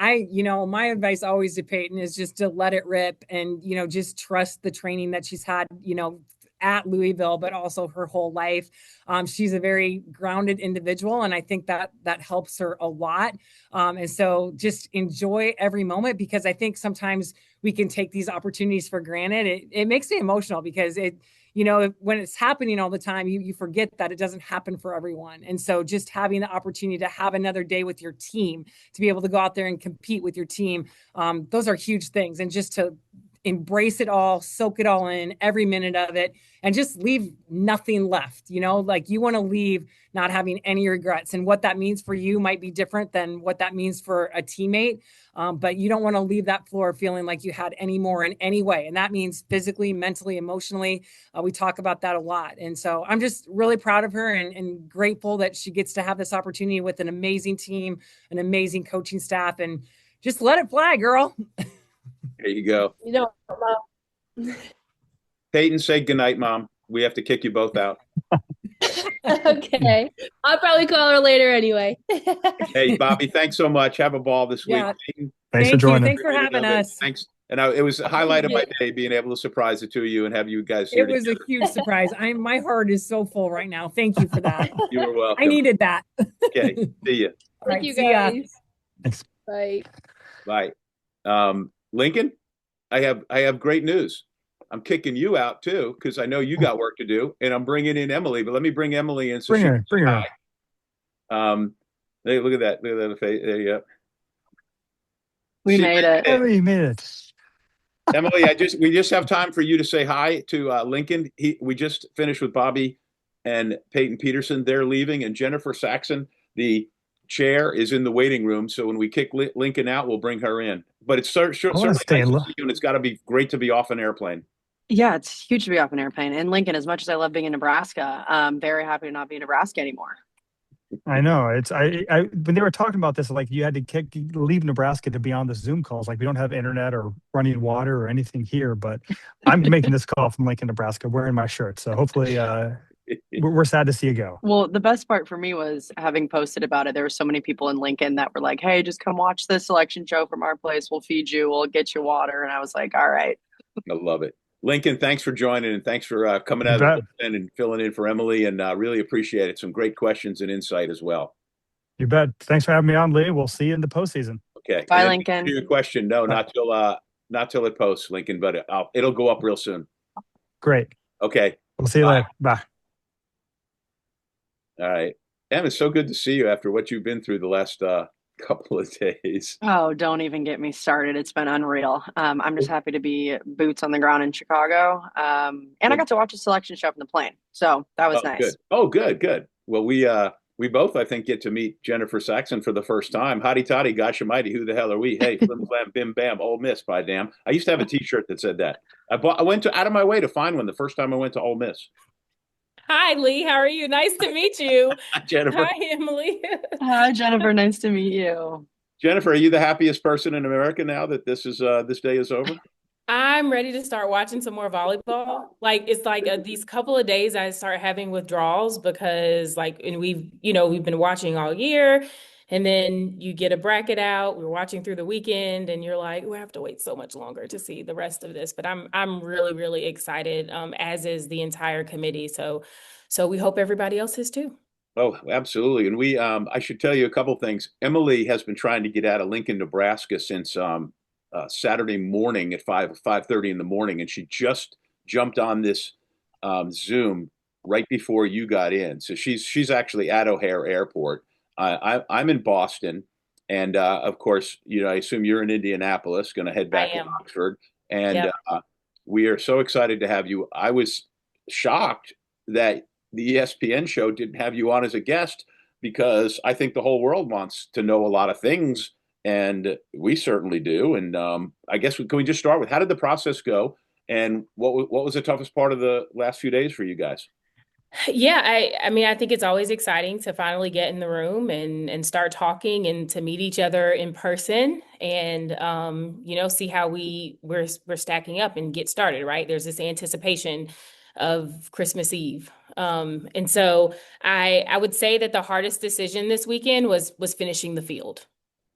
my advice always to Payton is just to let it rip and, just trust the training that she's had, at Louisville, but also her whole life. She's a very grounded individual, and I think that helps her a lot. And so just enjoy every moment, because I think sometimes we can take these opportunities for granted. It makes me emotional because when it's happening all the time, you forget that it doesn't happen for everyone. And so just having the opportunity to have another day with your team, to be able to go out there and compete with your team, those are huge things. And just to embrace it all, soak it all in, every minute of it, and just leave nothing left. You want to leave not having any regrets. And what that means for you might be different than what that means for a teammate. But you don't want to leave that floor feeling like you had any more in any way. And that means physically, mentally, emotionally. We talk about that a lot. And so I'm just really proud of her and grateful that she gets to have this opportunity with an amazing team, an amazing coaching staff, and just let it fly, girl. There you go. Mom. Payton, say goodnight, Mom. We have to kick you both out. Okay. I'll probably call her later anyway. Hey, Bobbi, thanks so much. Have a ball this week. Payton, thanks for joining. Thanks for having us. Thanks. And it was a highlight of my day being able to surprise the two of you and have you guys here. It was a huge surprise. My heart is so full right now. Thank you for that. You were welcome. I needed that. Okay. See you. Thank you, guys. Thanks. Bye. Lincoln, I have great news. I'm kicking you out too, because I know you got work to do, and I'm bringing in Emily. But let me bring Emily in. So bring her. Hey, look at that. Look at that face. There you go. We made it. Emily made it. Emily, we just have time for you to say hi to Lincoln. We just finished with Bobbi and Payton Petersen. They're leaving, and Jennifer Saxon, the chair, is in the waiting room. So when we kick Lincoln out, we'll bring her in. But it's certainly nice to see you, and it's got to be great to be off an airplane. Yeah, it's huge to be off an airplane. And Lincoln, as much as I love being in Nebraska, I'm very happy to not be in Nebraska anymore. I know. When they were talking about this, like you had to leave Nebraska to be on the Zoom calls. Like we don't have internet or running water or anything here, but I'm making this call from Lincoln, Nebraska, wearing my shirt. So hopefully we're sad to see you go. Well, the best part for me was having posted about it. There were so many people in Lincoln that were like, hey, just come watch the selection show from our place. We'll feed you. We'll get you water. And I was like, all right. I love it. Lincoln, thanks for joining, and thanks for coming out of the and filling in for Emily, and really appreciate it. Some great questions and insight as well. You bet. Thanks for having me on, Lee. We'll see you in the postseason. Okay. Bye, Lincoln. Your question? No, not till it posts, Lincoln, but it'll go up real soon. Great. Okay. We'll see you later. Bye. All right. Em, it's so good to see you after what you've been through the last couple of days. Oh, don't even get me started. It's been unreal. I'm just happy to be boots on the ground in Chicago. And I got to watch a selection show from the plane. So that was nice. Good. Oh, good. Well, we both, I think, get to meet Jennifer Saxon for the first time. Hotty toddy, gosh almighty, who the hell are we? Hey, flim flam, bim bam, Ole Miss, by damn. I used to have a T-shirt that said that. I went out of my way to find one the first time I went to Ole Miss. Hi, Lee. How are you? Nice to meet you. Jennifer. Hi, Emily. Hi, Jennifer. Nice to meet you. Jennifer, are you the happiest person in America now that this day is over? I'm ready to start watching some more volleyball. Like it's like these couple of days I start having withdrawals because like and we've been watching all year and then you get a bracket out, we're watching through the weekend and you're like, we have to wait so much longer to see the rest of this. But I'm really, really excited, as is the entire committee. So we hope everybody else is too. Oh, absolutely. And I should tell you a couple things. Emily has been trying to get out of Lincoln, Nebraska since Saturday morning at 5:30 in the morning, and she just jumped on this Zoom right before you got in. So she's actually at O'Hare Airport. I'm in Boston, and of course, I assume you're in Indianapolis, going to head back to Oxford, and Yep. we are so excited to have you. I was shocked that the ESPN show didn't have you on as a guest because I think the whole world wants to know a lot of things, and we certainly do. And I guess can we just start with how did the process go, and what was the toughest part of the last few days for you guys? Yeah, I mean, I think it's always exciting to finally get in the room and start talking and to meet each other in person and see how we're stacking up and get started, right? There's this anticipation of Christmas Eve. And so I would say that the hardest decision this weekend was finishing the field.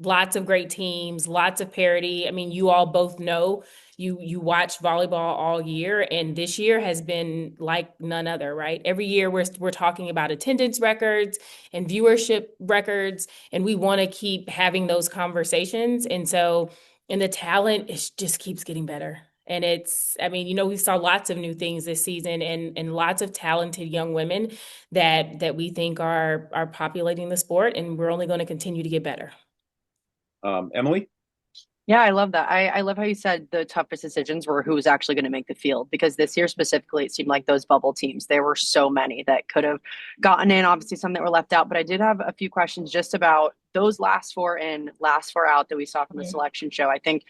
Lots of great teams, lots of parity. I mean, you all both know you watch volleyball all year, and this year has been like none other, right? Every year we're talking about attendance records and viewership records, and we want to keep having those conversations. And the talent just keeps getting better. And I mean, we saw lots of new things this season and lots of talented young women that we think are populating the sport, and we're only going to continue to get better. Emily? Yeah, I love that. I love how you said the toughest decisions were who was actually going to make the field because this year specifically, it seemed like those bubble teams, there were so many that could have gotten in, obviously some that were left out. But I did have a few questions just about those last four in, last four out that we saw from the selection show. I think,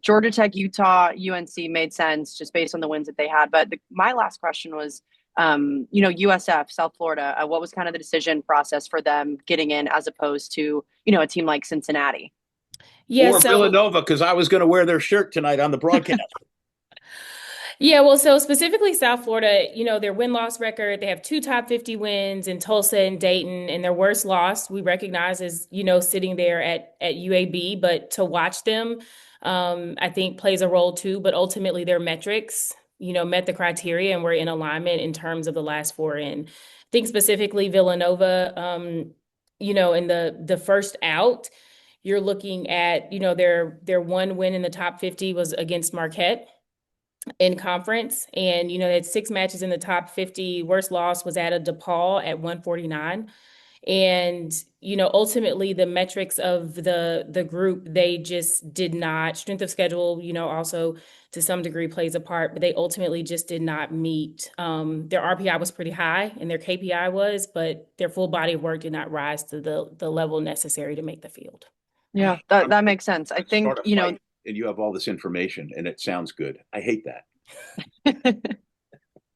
Georgia Tech, Utah, UNC made sense just based on the wins that they had. But my last question was, USF, South Florida, what was kind of the decision process for them getting in as opposed to, a team like Cincinnati? Yeah, or Villanova, because I was going to wear their shirt tonight on the broadcast. Yeah, well, so specifically South Florida, their win-loss record, they have two top 50 wins in Tulsa and Dayton, and their worst loss we recognize is, sitting there at UAB, but to watch them, I think plays a role too, but ultimately their metrics, met the criteria and were in alignment in terms of the last four in. I think specifically Villanova, in the first out, you're looking at, their one win in the top 50 was against Marquette in conference. And, they had 6 matches in the top 50. Worst loss was at a DePaul at 149. And, ultimately the metrics of the group, they just did not, strength of schedule, also to some degree plays a part, but they ultimately just did not meet. Their RPI was pretty high and their KPI was, but their full body of work did not rise to the level necessary to make the field. Yeah, that makes sense. I think, and you have all this information and it sounds good. I hate that.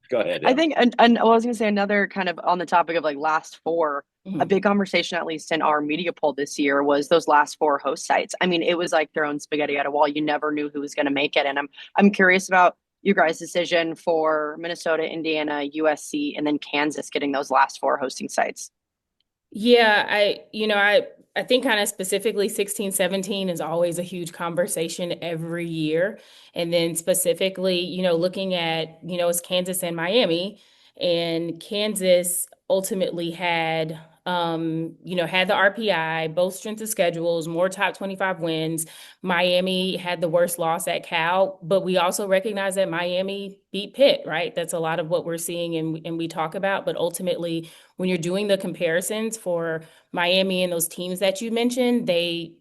Go ahead. I think, and I was going to say another kind of on the topic of like last four, a big conversation, at least in our media poll this year, was those last four host sites. I mean, it was like throwing spaghetti at a wall. You never knew who was going to make it. And I'm curious about your guys' decision for Minnesota, Indiana, USC, and then Kansas getting those last four hosting sites. Yeah, I think kind of specifically 16, 17 is always a huge conversation every year. And then specifically, looking at, it's Kansas and Miami, and Kansas ultimately had had the RPI, both strength of schedules, more top 25 wins. Miami had the worst loss at Cal, but we also recognize that Miami beat Pitt, right? That's a lot of what we're seeing and we talk about. But ultimately, when you're doing the comparisons for Miami and those teams that you mentioned, they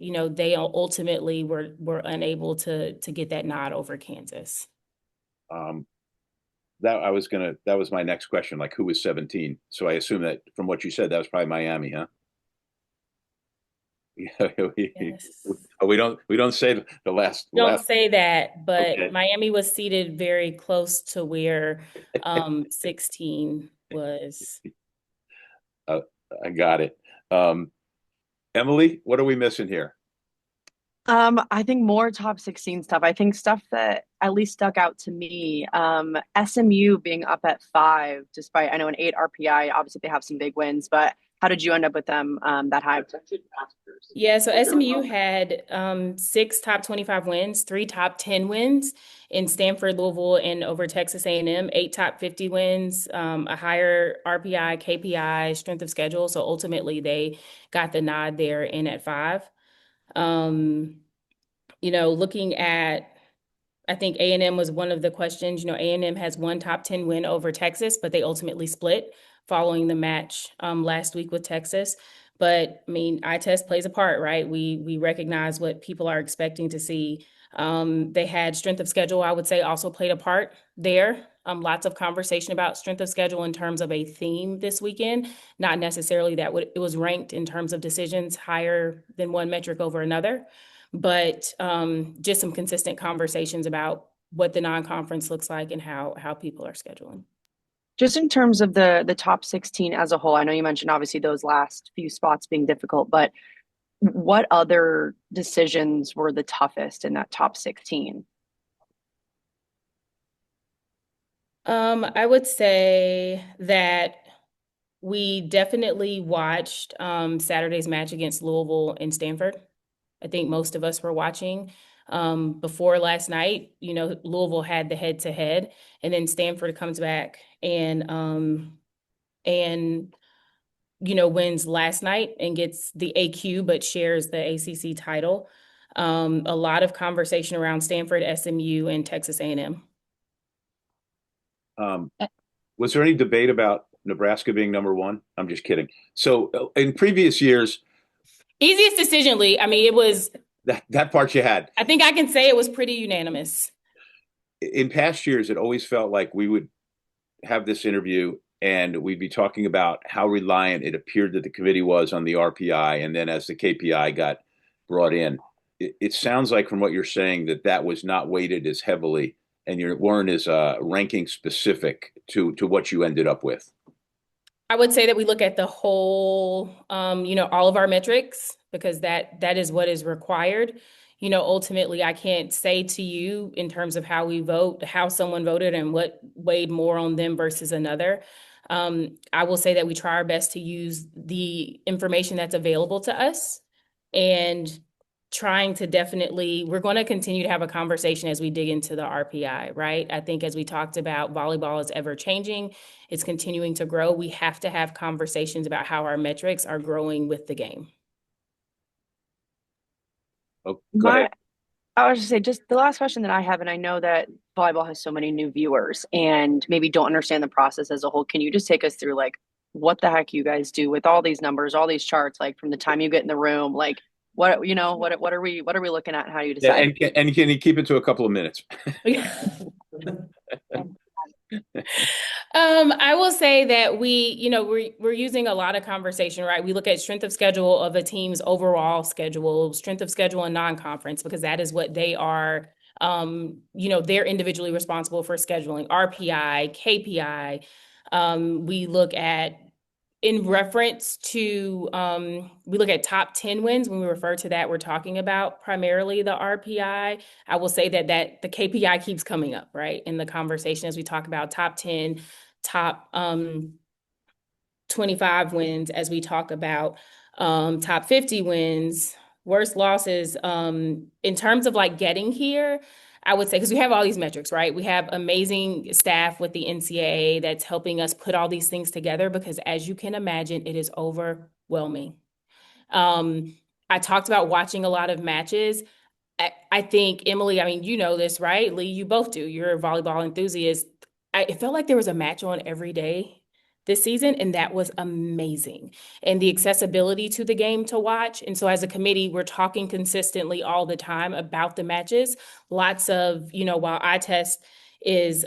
ultimately were unable to get that nod over Kansas. That was my next question, like who was 17? So I assume that from what you said, that was probably Miami, huh? Yeah, Yes. we don't say the last. Don't say that, but okay. Miami was seated very close to where 16 was. I got it. Emily, what are we missing here? I think more top 16 stuff. I think stuff that at least stuck out to me. SMU being up at 5, despite I know an 8 RPI. Obviously, they have some big wins, but how did you end up with them that high? Yeah, so SMU had 6 top 25 wins, 3 top 10 wins in Stanford, Louisville, and over Texas A&M, 8 top 50 wins, a higher RPI, KPI, strength of schedule. So ultimately, they got the nod there in at 5. Looking at, I think A&M was one of the questions. A&M has 1 top 10 win over Texas, but they ultimately split following the match last week with Texas. But I mean, eye test plays a part, right? We recognize what people are expecting to see. They had strength of schedule, I would say, also played a part there. Lots of conversation about strength of schedule in terms of a theme this weekend, not necessarily that it was ranked in terms of decisions higher than one metric over another, but just some consistent conversations about what the non-conference looks like and how people are scheduling. Just in terms of the top 16 as a whole, I know you mentioned obviously those last few spots being difficult, but what other decisions were the toughest in that top 16? I would say that we definitely watched Saturday's match against Louisville and Stanford. I think most of us were watching before last night. Louisville had the head-to-head, and then Stanford comes back and wins last night and gets the AQ, but shares the ACC title. A lot of conversation around Stanford, SMU, and Texas A&M. Was there any debate about Nebraska being number 1? I'm just kidding. So in previous years, easiest decision, Lee. I mean, it was that part you had. I think I can say it was pretty unanimous. In past years, it always felt like we would have this interview and we'd be talking about how reliant it appeared that the committee was on the RPI. And then as the KPI got brought in, it sounds like from what you're saying that was not weighted as heavily and you weren't as ranking specific to what you ended up with. I would say that we look at the whole, all of our metrics, because that is what is required. Ultimately, I can't say to you in terms of how we vote, how someone voted and what weighed more on them versus another. I will say that we try our best to use the information that's available to us and trying to we're going to continue to have a conversation as we dig into the RPI, right? I think as we talked about, volleyball is ever changing. It's continuing to grow. We have to have conversations about how our metrics are growing with the game. Oh, go ahead. I was just say, just the last question that I have, and I know that volleyball has so many new viewers and maybe don't understand the process as a whole. Can you just take us through what the heck you guys do with all these numbers, all these charts, from the time you get in the room, what are we looking at and how do you decide? And can you keep it to a couple of minutes? I will say that we're using a lot of conversation, right? We look at strength of schedule of a team's overall schedule, strength of schedule and non-conference, because that is what they are, they're individually responsible for scheduling. RPI, KPI. We look at in reference to, we look at top 10 wins. When we refer to that, we're talking about primarily the RPI. I will say that the KPI keeps coming up, right, in the conversation as we talk about top 10, top 25 wins, as we talk about top 50 wins, worst losses. In terms of getting here, I would say, because we have all these metrics, right? We have amazing staff with the NCAA that's helping us put all these things together because, as you can imagine, it is overwhelming. I talked about watching a lot of matches. I think, Emily, I mean, you know this, right? Lee, you both do. You're a volleyball enthusiast. It felt like there was a match on every day this season, and that was amazing. And the accessibility to the game to watch. And so as a committee, we're talking consistently all the time about the matches. Lots of, while eye test is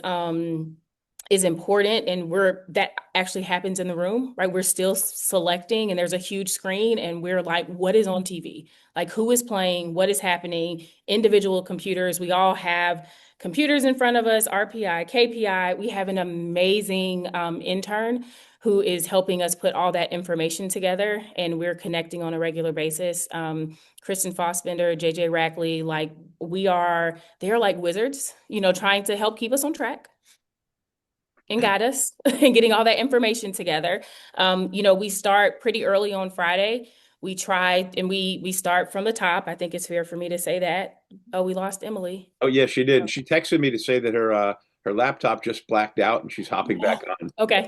important and that actually happens in the room, right? We're still selecting and there's a huge screen and we're like, what is on TV? Who is playing? What is happening? Individual computers. We all have computers in front of us, RPI, KPI. We have an amazing intern who is helping us put all that information together, and we're connecting on a regular basis. Kristen Fossbender, JJ Rackley, like they're like wizards, trying to help keep us on track and guide us and getting all that information together. We start pretty early on Friday. We try and we start from the top. I think it's fair for me to say that. Oh, we lost Emily. Oh, yeah, she did. She texted me to say that her laptop just blacked out and she's hopping back on. Okay.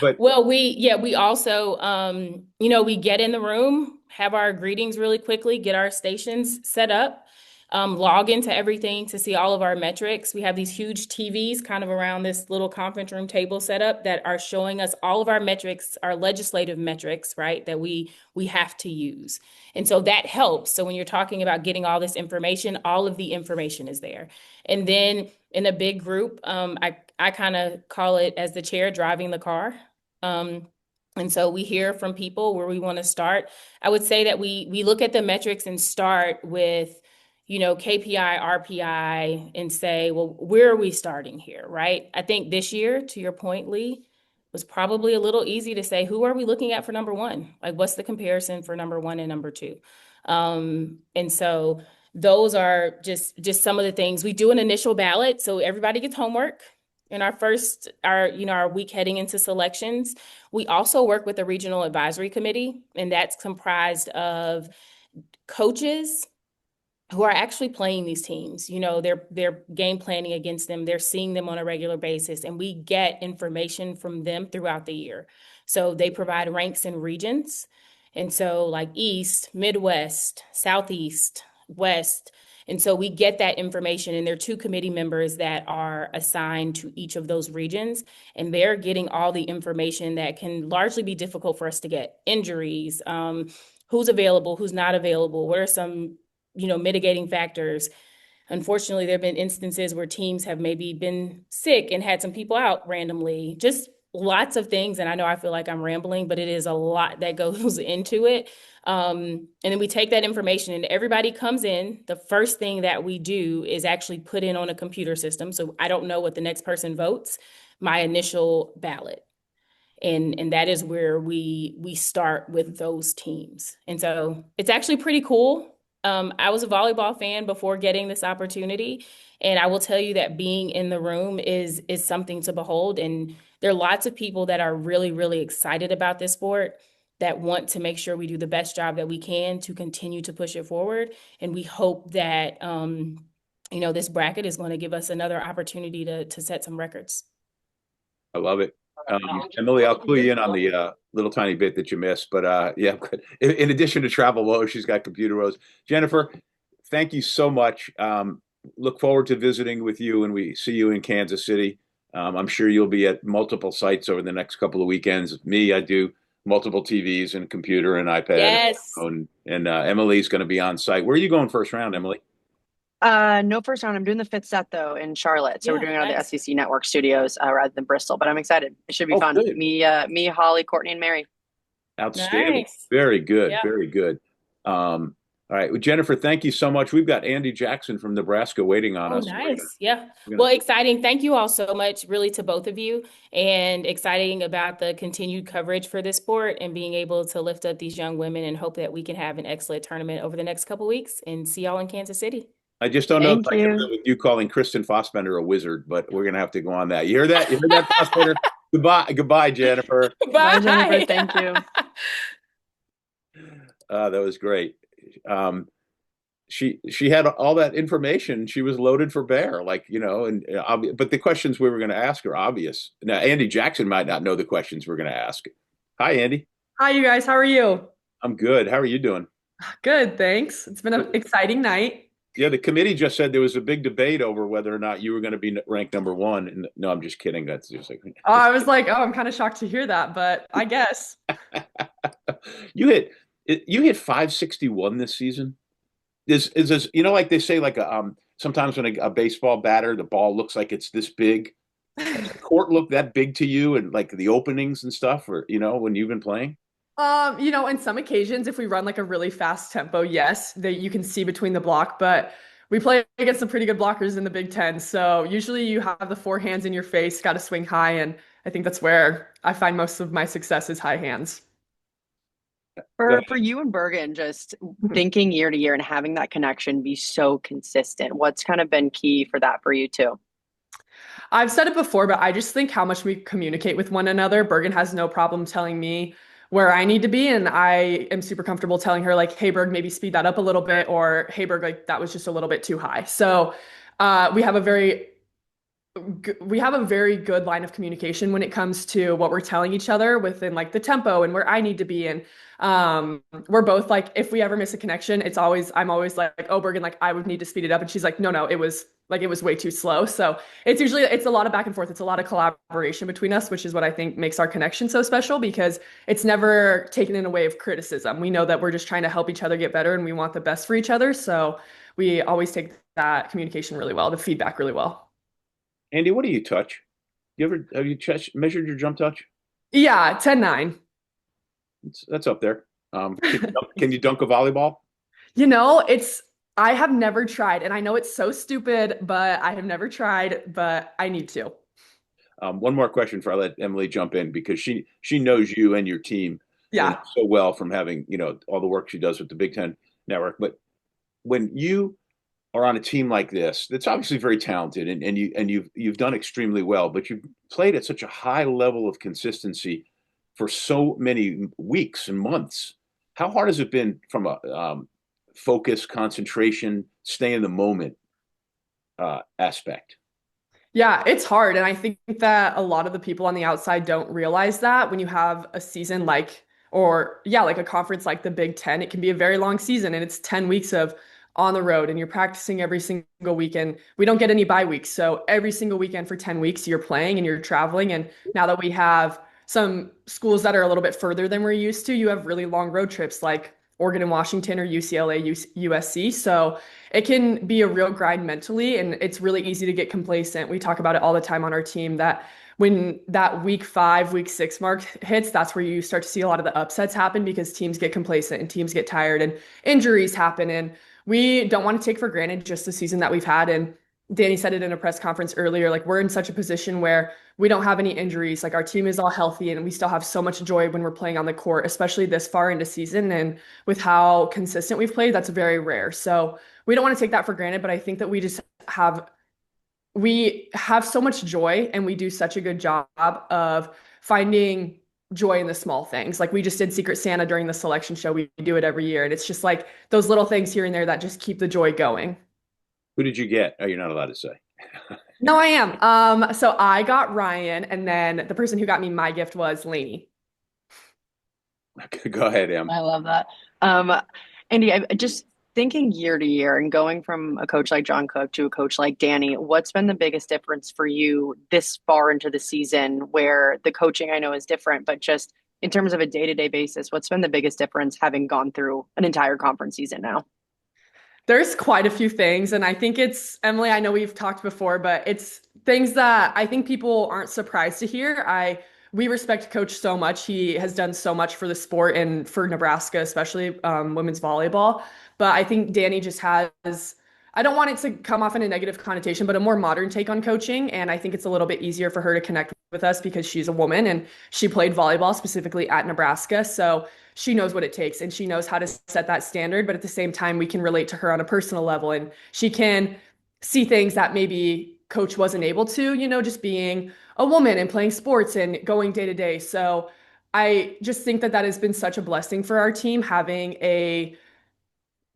But well, we also, we get in the room, have our greetings really quickly, get our stations set up, log into everything to see all of our metrics. We have these huge TVs kind of around this little conference room table set up that are showing us all of our metrics, our legislative metrics, right, that we have to use. And so that helps. So when you're talking about getting all this information, all of the information is there. And then in a big group, I kind of call it as the chair driving the car. And so we hear from people where we want to start. I would say that we look at the metrics and start with, KPI, RPI, and say, well, where are we starting here, right? I think this year, to your point, Lee, was probably a little easy to say, who are we looking at for number one? Like, what's the comparison for number one and number two? And so those are just some of the things. We do an initial ballot, so everybody gets homework in our week heading into selections. We also work with the regional advisory committee, and that's comprised of coaches who are actually playing these teams. They're game planning against them. They're seeing them on a regular basis, and we get information from them throughout the year. So they provide ranks and regions. And so like East, Midwest, Southeast, West. And so we get that information, and there are 2 committee members that are assigned to each of those regions, and they're getting all the information that can largely be difficult for us to get. Injuries, who's available, who's not available, what are some mitigating factors. Unfortunately, there have been instances where teams have maybe been sick and had some people out randomly, just lots of things. And I know I feel like I'm rambling, but it is a lot that goes into it. And then we take that information and everybody comes in. The first thing that we do is actually put in on a computer system. So I don't know what the next person votes, my initial ballot. And that is where we start with those teams. And so it's actually pretty cool. I was a volleyball fan before getting this opportunity, and I will tell you that being in the room is something to behold. And there are lots of people that are really, really excited about this sport that want to make sure we do the best job that we can to continue to push it forward. And we hope that, this bracket is going to give us another opportunity to set some records. I love it. Emily, I'll clue you in on the little tiny bit that you missed, but yeah, in addition to travel woes, she's got computer woes. Jennifer, thank you so much. Look forward to visiting with you when we see you in Kansas City. I'm sure you'll be at multiple sites over the next couple of weekends. I do multiple TVs and computer and iPad. Yes. And Emily's going to be on site. Where are you going first round, Emily? No first round. I'm doing the 5th set though in Charlotte. So we're doing it on the SEC Network studios rather than Bristol, but I'm excited. It should be fun. Good. Me, Holly, Courtney, and Mary. Outstanding. Nice. Very good. Yeah. Very good. All right. Well, Jennifer, thank you so much. We've got Andi Jackson from Nebraska waiting on us. Nice. Yeah. Well, exciting. Thank you all so much, really, to both of you, and exciting about the continued coverage for this sport and being able to lift up these young women, and hope that we can have an excellent tournament over the next couple of weeks and see y'all in Kansas City. I just don't know if I can live with you calling Kristen Fossbender a wizard, but we're going to have to go on that. You hear that? You heard that, Fossbender? Goodbye, Jennifer. Bye, Jennifer. Thank you. That was great. She had all that information. She was loaded for bear, but the questions we were going to ask are obvious. Now, Andi Jackson might not know the questions we're going to ask. Hi, Andi. Hi, you guys. How are you? I'm good. How are you doing? Good, thanks. It's been an exciting night. Yeah, the committee just said there was a big debate over whether or not you were going to be ranked number one. And no, I'm just kidding. That's just like. Oh, I was like, I'm kind of shocked to hear that, but I guess. You hit 561 this season. Is this, like they say, like sometimes when a baseball batter, the ball looks like it's this big. Does the court look that big to you, and like the openings and stuff, or when you've been playing? In some occasions, if we run like a really fast tempo, yes, that you can see between the block, but we play against some pretty good blockers in the Big Ten. So usually you have the 4 hands in your face, got to swing high, and I think that's where I find most of my success is high hands. For you and Bergen, just thinking year to year and having that connection be so consistent, what's kind of been key for that for you too? I've said it before, but I just think how much we communicate with one another. Bergen has no problem telling me where I need to be, and I am super comfortable telling her like, "Hey, Berg, maybe speed that up a little bit," or "Hey, Berg, like that was just a little bit too high." So we have a very good line of communication when it comes to what we're telling each other within like the tempo and where I need to be. And we're both like, if we ever miss a connection, I'm always like, "Oh, Bergen, like I would need to speed it up," and she's like, "No, it was way too slow." So it's a lot of back and forth. It's a lot of collaboration between us, which is what I think makes our connection so special, because it's never taken in a way of criticism. We know that we're just trying to help each other get better and we want the best for each other. So we always take that communication really well, the feedback really well. Andi, what do you touch? Have you measured your jump touch? Yeah, 10-9. That's up there. Can you dunk a volleyball? I have never tried, and I know it's so stupid, but I have never tried, but I need to. One more question before I let Emily jump in, because she knows you and your team so well from having, all the work she does with the Big Ten Network. But when you are on a team like this, that's obviously very talented, and you've done extremely well, but you've played at such a high level of consistency for so many weeks and months. How hard has it been from a focus, concentration, stay in the moment aspect? Yeah, it's hard. And I think that a lot of the people on the outside don't realize that when you have a season like a conference like the Big Ten, it can be a very long season, and it's 10 weeks of on the road and you're practicing every single weekend. We don't get any bye weeks. So every single weekend for 10 weeks, you're playing and you're traveling. And now that we have some schools that are a little bit further than we're used to, you have really long road trips like Oregon and Washington or UCLA, USC. So it can be a real grind mentally, and it's really easy to get complacent. We talk about it all the time on our team that when that week 5, week 6 mark hits, that's where you start to see a lot of the upsets happen, because teams get complacent and teams get tired and injuries happen. And we don't want to take for granted just the season that we've had. And Danny said it in a press conference earlier, like we're in such a position where we don't have any injuries. Like our team is all healthy and we still have so much joy when we're playing on the court, especially this far into season. And with how consistent we've played, that's very rare. So we don't want to take that for granted, but I think that we have so much joy, and we do such a good job of finding joy in the small things. Like we just did Secret Santa during the selection show. We do it every year. And it's just like those little things here and there that just keep the joy going. Who did you get? Oh, you're not allowed to say. No, I am. So I got Ryan, and then the person who got me my gift was Lainey. Okay, go ahead, Em. I love that. Andi, I just thinking year to year and going from a coach like John Cook to a coach like Danny, what's been the biggest difference for you this far into the season, where the coaching I know is different, but just in terms of a day-to-day basis, what's been the biggest difference having gone through an entire conference season now? There's quite a few things. And I think it's, Emily, I know we've talked before, but it's things that I think people aren't surprised to hear. We respect Coach so much. He has done so much for the sport and for Nebraska, especially women's volleyball. But I think Danny just has, I don't want it to come off in a negative connotation, but a more modern take on coaching. And I think it's a little bit easier for her to connect with us because she's a woman and she played volleyball specifically at Nebraska. So she knows what it takes and she knows how to set that standard. But at the same time, we can relate to her on a personal level, and she can see things that maybe Coach wasn't able to, just being a woman and playing sports and going day to day. So I just think that has been such a blessing for our team, having a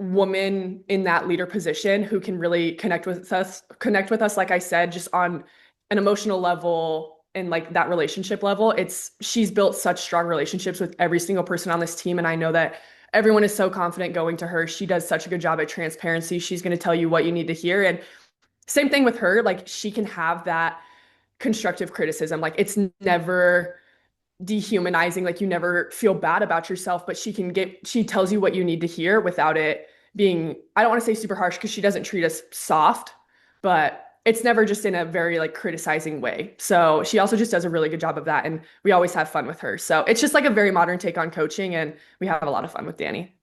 woman in that leader position who can really connect with us, like I said, just on an emotional level and like that relationship level. She's built such strong relationships with every single person on this team, and I know that everyone is so confident going to her. She does such a good job at transparency. She's going to tell you what you need to hear. And same thing with her, like she can have that constructive criticism. Like it's never dehumanizing, like you never feel bad about yourself, but she tells you what you need to hear without it being, I don't want to say super harsh because she doesn't treat us soft, but it's never just in a very like criticizing way. So she also just does a really good job of that. And we always have fun with her. So it's just like a very modern take on coaching, and we have a lot of fun with Danny.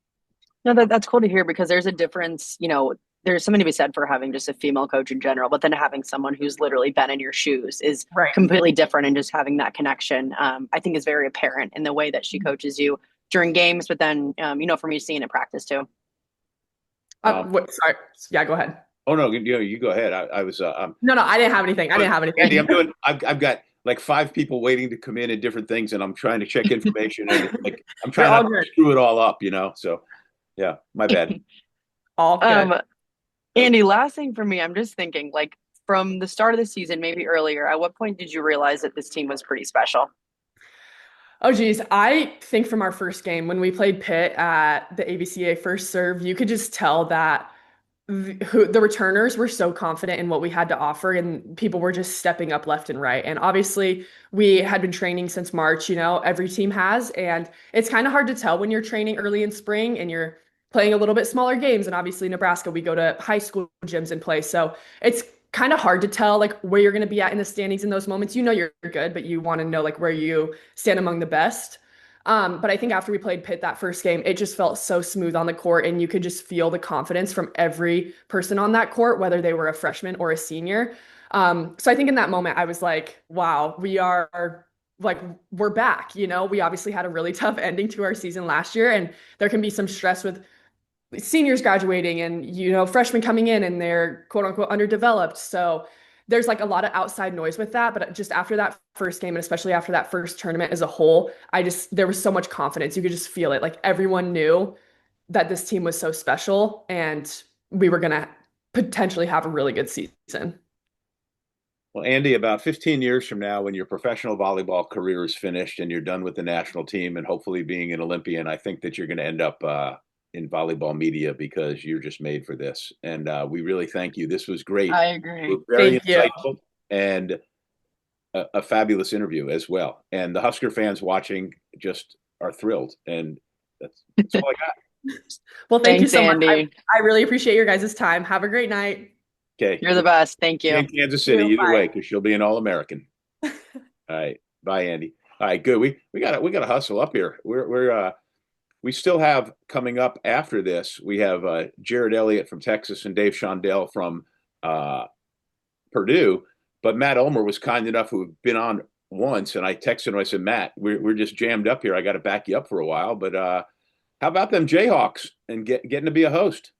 No, that's cool to hear, because there's a difference, there's something to be said for having just a female coach in general, but then having someone who's literally been in your shoes is completely different. And just having that connection, I think is very apparent in the way that she coaches you during games, but then, for me seeing it practice too. Sorry. Yeah, go ahead. Oh no, you go ahead. I was no, I didn't have anything. Andi, I've got like 5 people waiting to come in different things, and I'm trying to check information and like I'm trying not to screw it all up, so yeah, my bad. All good. Andi, last thing for me, I'm just thinking, like, from the start of the season, maybe earlier, at what point did you realize that this team was pretty special? Oh, geez. I think from our first game when we played Pitt at the ABCA first serve, you could just tell that the returners were so confident in what we had to offer, and people were just stepping up left and right. And obviously we had been training since March, every team has, and it's kind of hard to tell when you're training early in spring and you're playing a little bit smaller games. And obviously Nebraska, we go to high school gyms and play. So it's kind of hard to tell like where you're going to be at in the standings in those moments. You're good, but you want to know like where you stand among the best. But I think after we played Pitt that first game, it just felt so smooth on the court, and you could just feel the confidence from every person on that court, whether they were a freshman or a senior. So I think in that moment, I was like, wow, we're back. We obviously had a really tough ending to our season last year, and there can be some stress with seniors graduating and, freshmen coming in and they're quote unquote underdeveloped. So there's like a lot of outside noise with that. But just after that first game, and especially after that first tournament as a whole, there was so much confidence. You could just feel it. Like everyone knew that this team was so special and we were going to potentially have a really good season. Well, Andi, about 15 years from now, when your professional volleyball career is finished and you're done with the national team and hopefully being an Olympian, I think that you're going to end up in volleyball media because you're just made for this. And we really thank you. This was great. I agree. Very insightful and a fabulous interview as well. And the Husker fans watching just are thrilled. And that's all I got. Well, thank you so Andi. much. I really appreciate your guys' time. Have a great night. Okay. You're the best. Thank you. In Kansas City, either way, because she'll be an All-American. All right. Bye, Andi. All right, good. We gotta hustle up here. We still have coming up after this, we have Jerritt Elliott from Texas and Dave Shondell from Purdue. But Matt Ulmer was kind enough, who have been on once, and I texted him. I said, Matt, we're just jammed up here. I got to back you up for a while. But how about them Jayhawks and getting to be a host?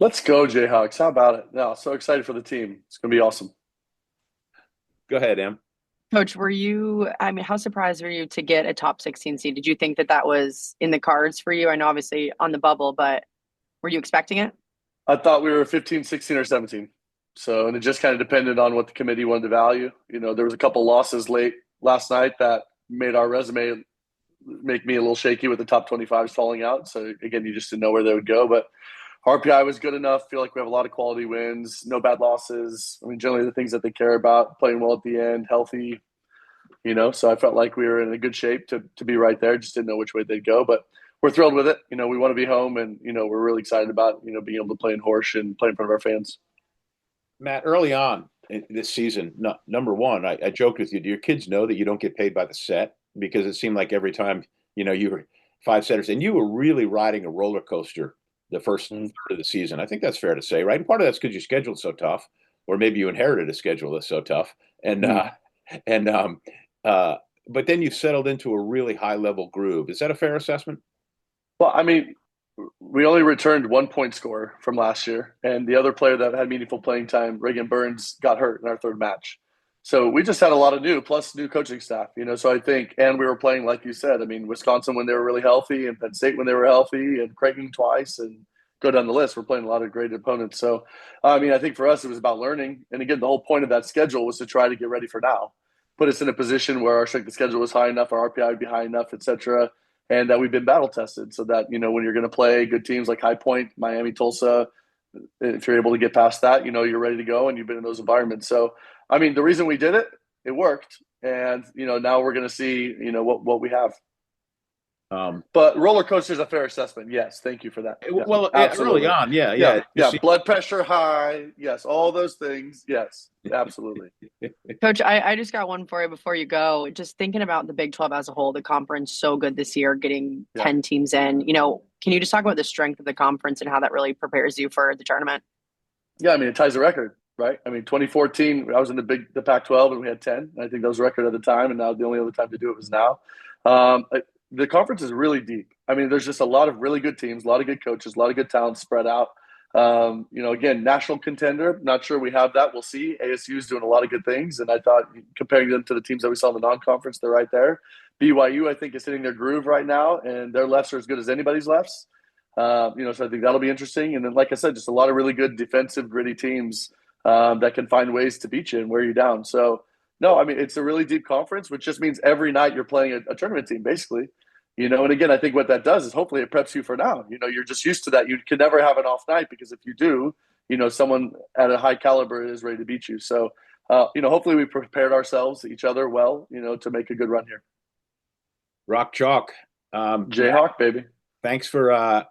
Let's go, Jayhawks. How about it? No, so excited for the team. It's going to be awesome. Go ahead, Em. Coach, how surprised were you to get a top 16 seed? Did you think that was in the cards for you? I know obviously on the bubble, but were you expecting it? I thought we were 15, 16, or 17. So, and it just kind of depended on what the committee wanted to value. There was a couple losses late last night that made our resume make me a little shaky with the top 25s falling out. So again, you just didn't know where they would go, but RPI was good enough. Feel like we have a lot of quality wins, no bad losses. Generally the things that they care about, playing well at the end, healthy, so I felt like we were in a good shape to be right there. Just didn't know which way they'd go, but we're thrilled with it. We want to be home, and, we're really excited about, being able to play in Horsch and play in front of our fans. Matt, early on in this season, number one, I joked with you. Do your kids know that you don't get paid by the set? Because it seemed like every time, you were 5 setters, and you were really riding a roller coaster the first third of the season. I think that's fair to say, right? And part of that's because you scheduled so tough, or maybe you inherited a schedule that's so tough. But then you settled into a really high level groove. Is that a fair assessment? Well, we only returned 1 point scorer from last year, and the other player that had meaningful playing time, Reagan Burns, got hurt in our third match. So we just had a lot of new coaching staff, so I think, and we were playing, like you said, Wisconsin when they were really healthy, and Penn State when they were healthy, and Creighton twice, and go down the list. We're playing a lot of great opponents. So, I think for us, it was about learning. And again, the whole point of that schedule was to try to get ready for now, put us in a position where our strength of schedule was high enough, our RPI would be high enough, et cetera, and that we've been battle tested so that, when you're going to play good teams like High Point, Miami, Tulsa, if you're able to get past that, you're ready to go and you've been in those environments. So, the reason we did it, it worked. And, now we're going to see, what we have. But roller coaster is a fair assessment. Yes. Thank you for that. Well, early on. Yeah. Blood pressure high. Yes. All those things. Yes, absolutely. Coach, I just got one for you before you go. Just thinking about the Big 12 as a whole, the conference so good this year, getting 10 teams in, can Can you just talk about the strength of the conference and how that really prepares you for the tournament? Yeah, I mean, it ties the record, right? I mean, 2014, I was in the Pac-12 and we had 10. I think that was a record at the time, and now the only other time to do it was now. The conference is really deep. I mean, there's just a lot of really good teams, a lot of good coaches, a lot of good talent spread out. Again, national contender, not sure we have that. We'll see. ASU's doing a lot of good things, and I thought comparing them to the teams that we saw in the non-conference, they're right there. BYU, I think, is hitting their groove right now, and their lefts are as good as anybody's lefts. So I think that'll be interesting. And then, like I said, just a lot of really good defensive, gritty teams that can find ways to beat you and wear you down. So, no, I mean, it's a really deep conference, which just means every night you're playing a tournament team, basically. And again, I think what that does is hopefully it preps you for now. You're just used to that. You can never have an off night because if you do, someone at a high caliber is ready to beat you. So, hopefully we prepared ourselves, each other well, to make a good run here. Rock chalk. Jayhawk, baby. Thanks for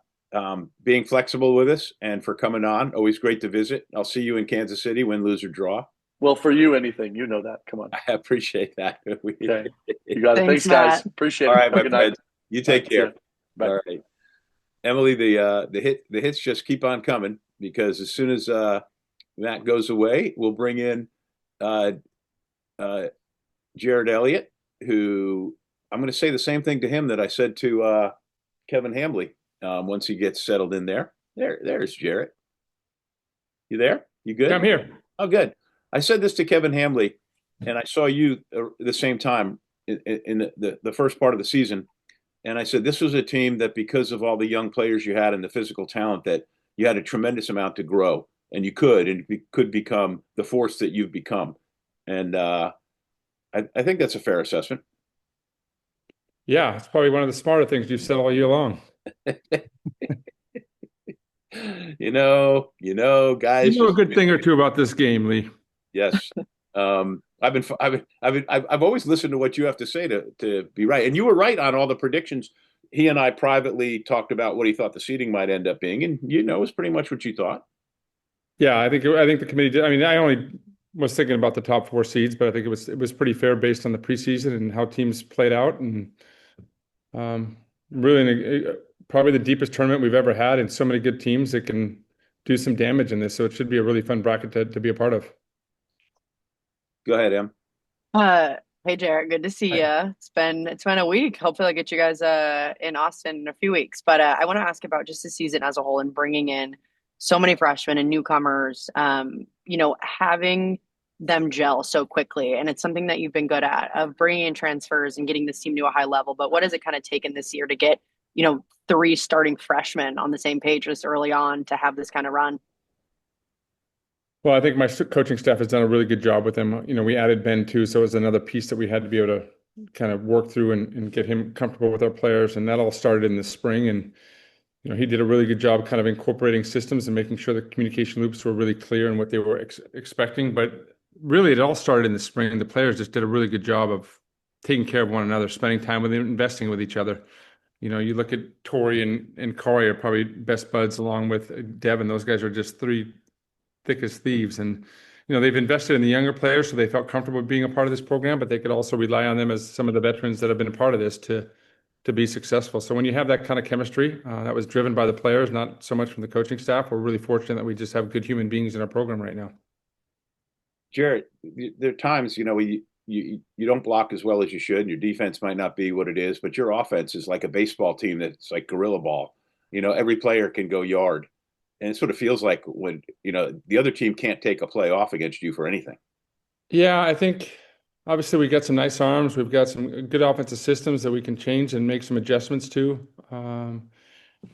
being flexible with us and for coming on. Always great to visit. I'll see you in Kansas City, win, lose, or draw. Well, for you, anything. You know that. Come on. I appreciate that. Okay. You got it. Thanks, guys. Appreciate it. All right, my good friend. night. You take care. Bye. All right. Emily, the hits just keep on coming because as soon as that goes away, we'll bring in Jerritt Elliott, who I'm going to say the same thing to him that I said to Kevin Hambly once he gets settled in there. There's Jerritt. You there? You good? I'm here. Oh, good. I said this to Kevin Hambly, and I saw you the same time in the first part of the season. And I said, this was a team that because of all the young players you had and the physical talent that you had a tremendous amount to grow and you could become the force that you've become. And I think that's a fair assessment. Yeah, it's probably one of the smarter things you've said all year long. Guys. You know a good thing or two about this game, Lee. Yes. I've always listened to what you have to say to be right. And you were right on all the predictions. He and I privately talked about what he thought the seeding might end up being. And it was pretty much what you thought. Yeah, I think the committee did. I mean, I only was thinking about the top 4 seeds, but I think it was pretty fair based on the preseason and how teams played out. And really probably the deepest tournament we've ever had and so many good teams that can do some damage in this. So it should be a really fun bracket to be a part of. Go ahead, Em. Hey, Jerritt, good to see you. It's been a week. Hopefully I'll get you guys in Austin in a few weeks. But I want to ask about just the season as a whole and bringing in so many freshmen and newcomers, having them gel so quickly. And it's something that you've been good at, of bringing in transfers and getting this team to a high level. But what has it kind of taken this year to get, 3 starting freshmen on the same page this early on to have this kind of run? Well, I think my coaching staff has done a really good job with him. We added Ben too, so it was another piece that we had to be able to kind of work through and get him comfortable with our players. And that all started in the spring. And, he did a really good job kind of incorporating systems and making sure the communication loops were really clear and what they were expecting. But really, it all started in the spring. The players just did a really good job of taking care of one another, spending time with them, investing with each other. You look at Tori and Corey are probably best buds along with Devin. Those guys are just 3 thick as thieves. And, they've invested in the younger players, so they felt comfortable being a part of this program, but they could also rely on them as some of the veterans that have been a part of this to be successful. So when you have that kind of chemistry, that was driven by the players, not so much from the coaching staff, we're really fortunate that we just have good human beings in our program right now. Jerritt, there are times, you don't block as well as you should. Your defense might not be what it is, but your offense is like a baseball team that's like gorilla ball. Every player can go yard. And it sort of feels like when, the other team can't take a play off against you for anything. Yeah, I think obviously we got some nice arms. We've got some good offensive systems that we can change and make some adjustments to. I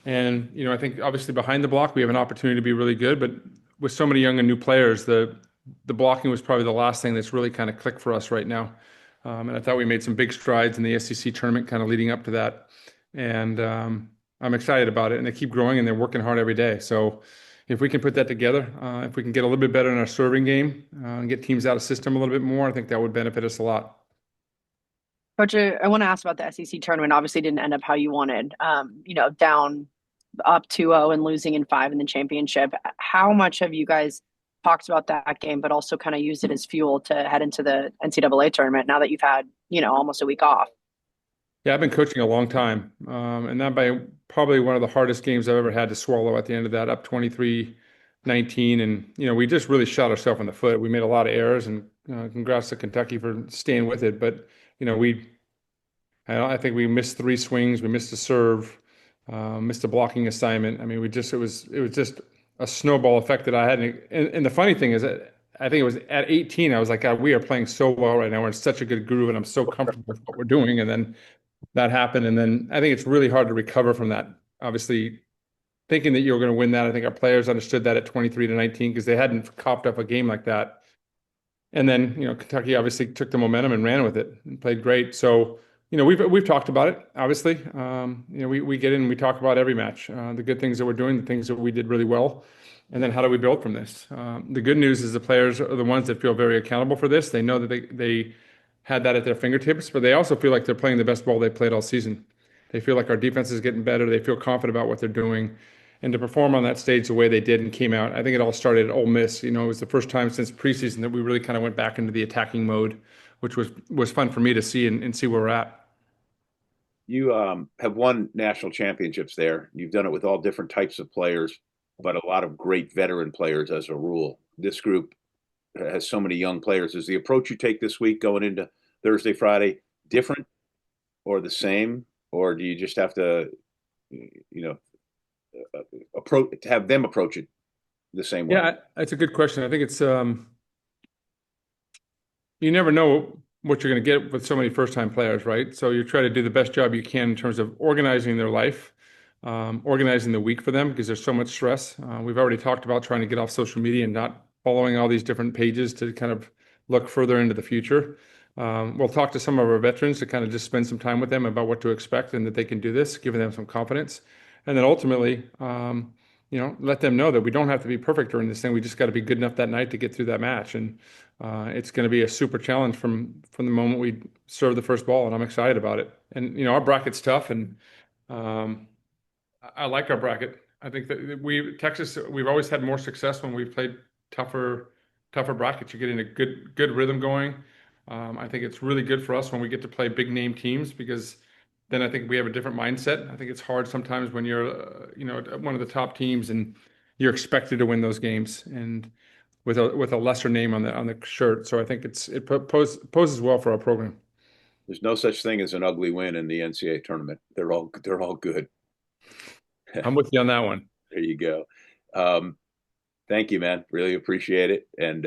think obviously behind the block, we have an opportunity to be really good. But with so many young and new players, the blocking was probably the last thing that's really kind of clicked for us right now. And I thought we made some big strides in the SEC tournament kind of leading up to that. And I'm excited about it, and they keep growing and they're working hard every day. So if we can put that together, if we can get a little bit better in our serving game and get teams out of system a little bit more, I think that would benefit us a lot. Coach, I want to ask about the SEC tournament. Obviously didn't end up how you wanted, down up 2-0 and losing in 5 in the championship. How much have you guys talked about that game, but also kind of used it as fuel to head into the NCAA tournament now that you've had, almost a week off? Yeah, I've been coaching a long time, and that by probably one of the hardest games I've ever had to swallow at the end of that, up 23-19. And, we just really shot ourselves in the foot. We made a lot of errors, and congrats to Kentucky for staying with it. But, I think we missed 3 swings. We missed a serve, missed a blocking assignment. I mean, it was just a snowball effect that I had. And the funny thing is that I think it was at 18, I was like, God, we are playing so well right now. We're in such a good groove, and I'm so comfortable with what we're doing. And then that happened. And then I think it's really hard to recover from that. Obviously, thinking that you were going to win that, I think our players understood that at 23-19 because they hadn't copped up a game like that. And then, Kentucky obviously took the momentum and ran with it and played great. So, we've talked about it, obviously. We get in and we talk about every match, the good things that we're doing, the things that we did really well, and then how do we build from this? The good news is the players are the ones that feel very accountable for this. They know that they had that at their fingertips, but they also feel like they're playing the best ball they played all season. They feel like our defense is getting better. They feel confident about what they're doing. And to perform on that stage the way they did and came out, I think it all started at Ole Miss. It was the first time since preseason that we really kind of went back into the attacking mode, which was fun for me to see and see where we're at. You have won national championships there. You've done it with all different types of players, but a lot of great veteran players as a rule. This group has so many young players. Is the approach you take this week going into Thursday, Friday different or the same? Or do you just have to, have them approach it the same way? Yeah, that's a good question. I think it's, you never know what you're going to get with so many first-time players, right? So you try to do the best job you can in terms of organizing their life, organizing the week for them because there's so much stress. We've already talked about trying to get off social media and not following all these different pages to kind of look further into the future. We'll talk to some of our veterans to kind of just spend some time with them about what to expect and that they can do this, giving them some confidence. And then ultimately, let them know that we don't have to be perfect during this thing. We just got to be good enough that night to get through that match. And it's going to be a super challenge from the moment we serve the first ball, and I'm excited about it. And, our bracket's tough, and I like our bracket. I think that Texas, we've always had more success when we've played tougher brackets. You're getting a good rhythm going. I think it's really good for us when we get to play big name teams because then I think we have a different mindset. I think it's hard sometimes when you're, one of the top teams and you're expected to win those games and with a lesser name on the shirt. So I think it poses well for our program. There's no such thing as an ugly win in the NCAA tournament. They're all good. I'm with you on that one. There you go. Thank you, man. Really appreciate it. And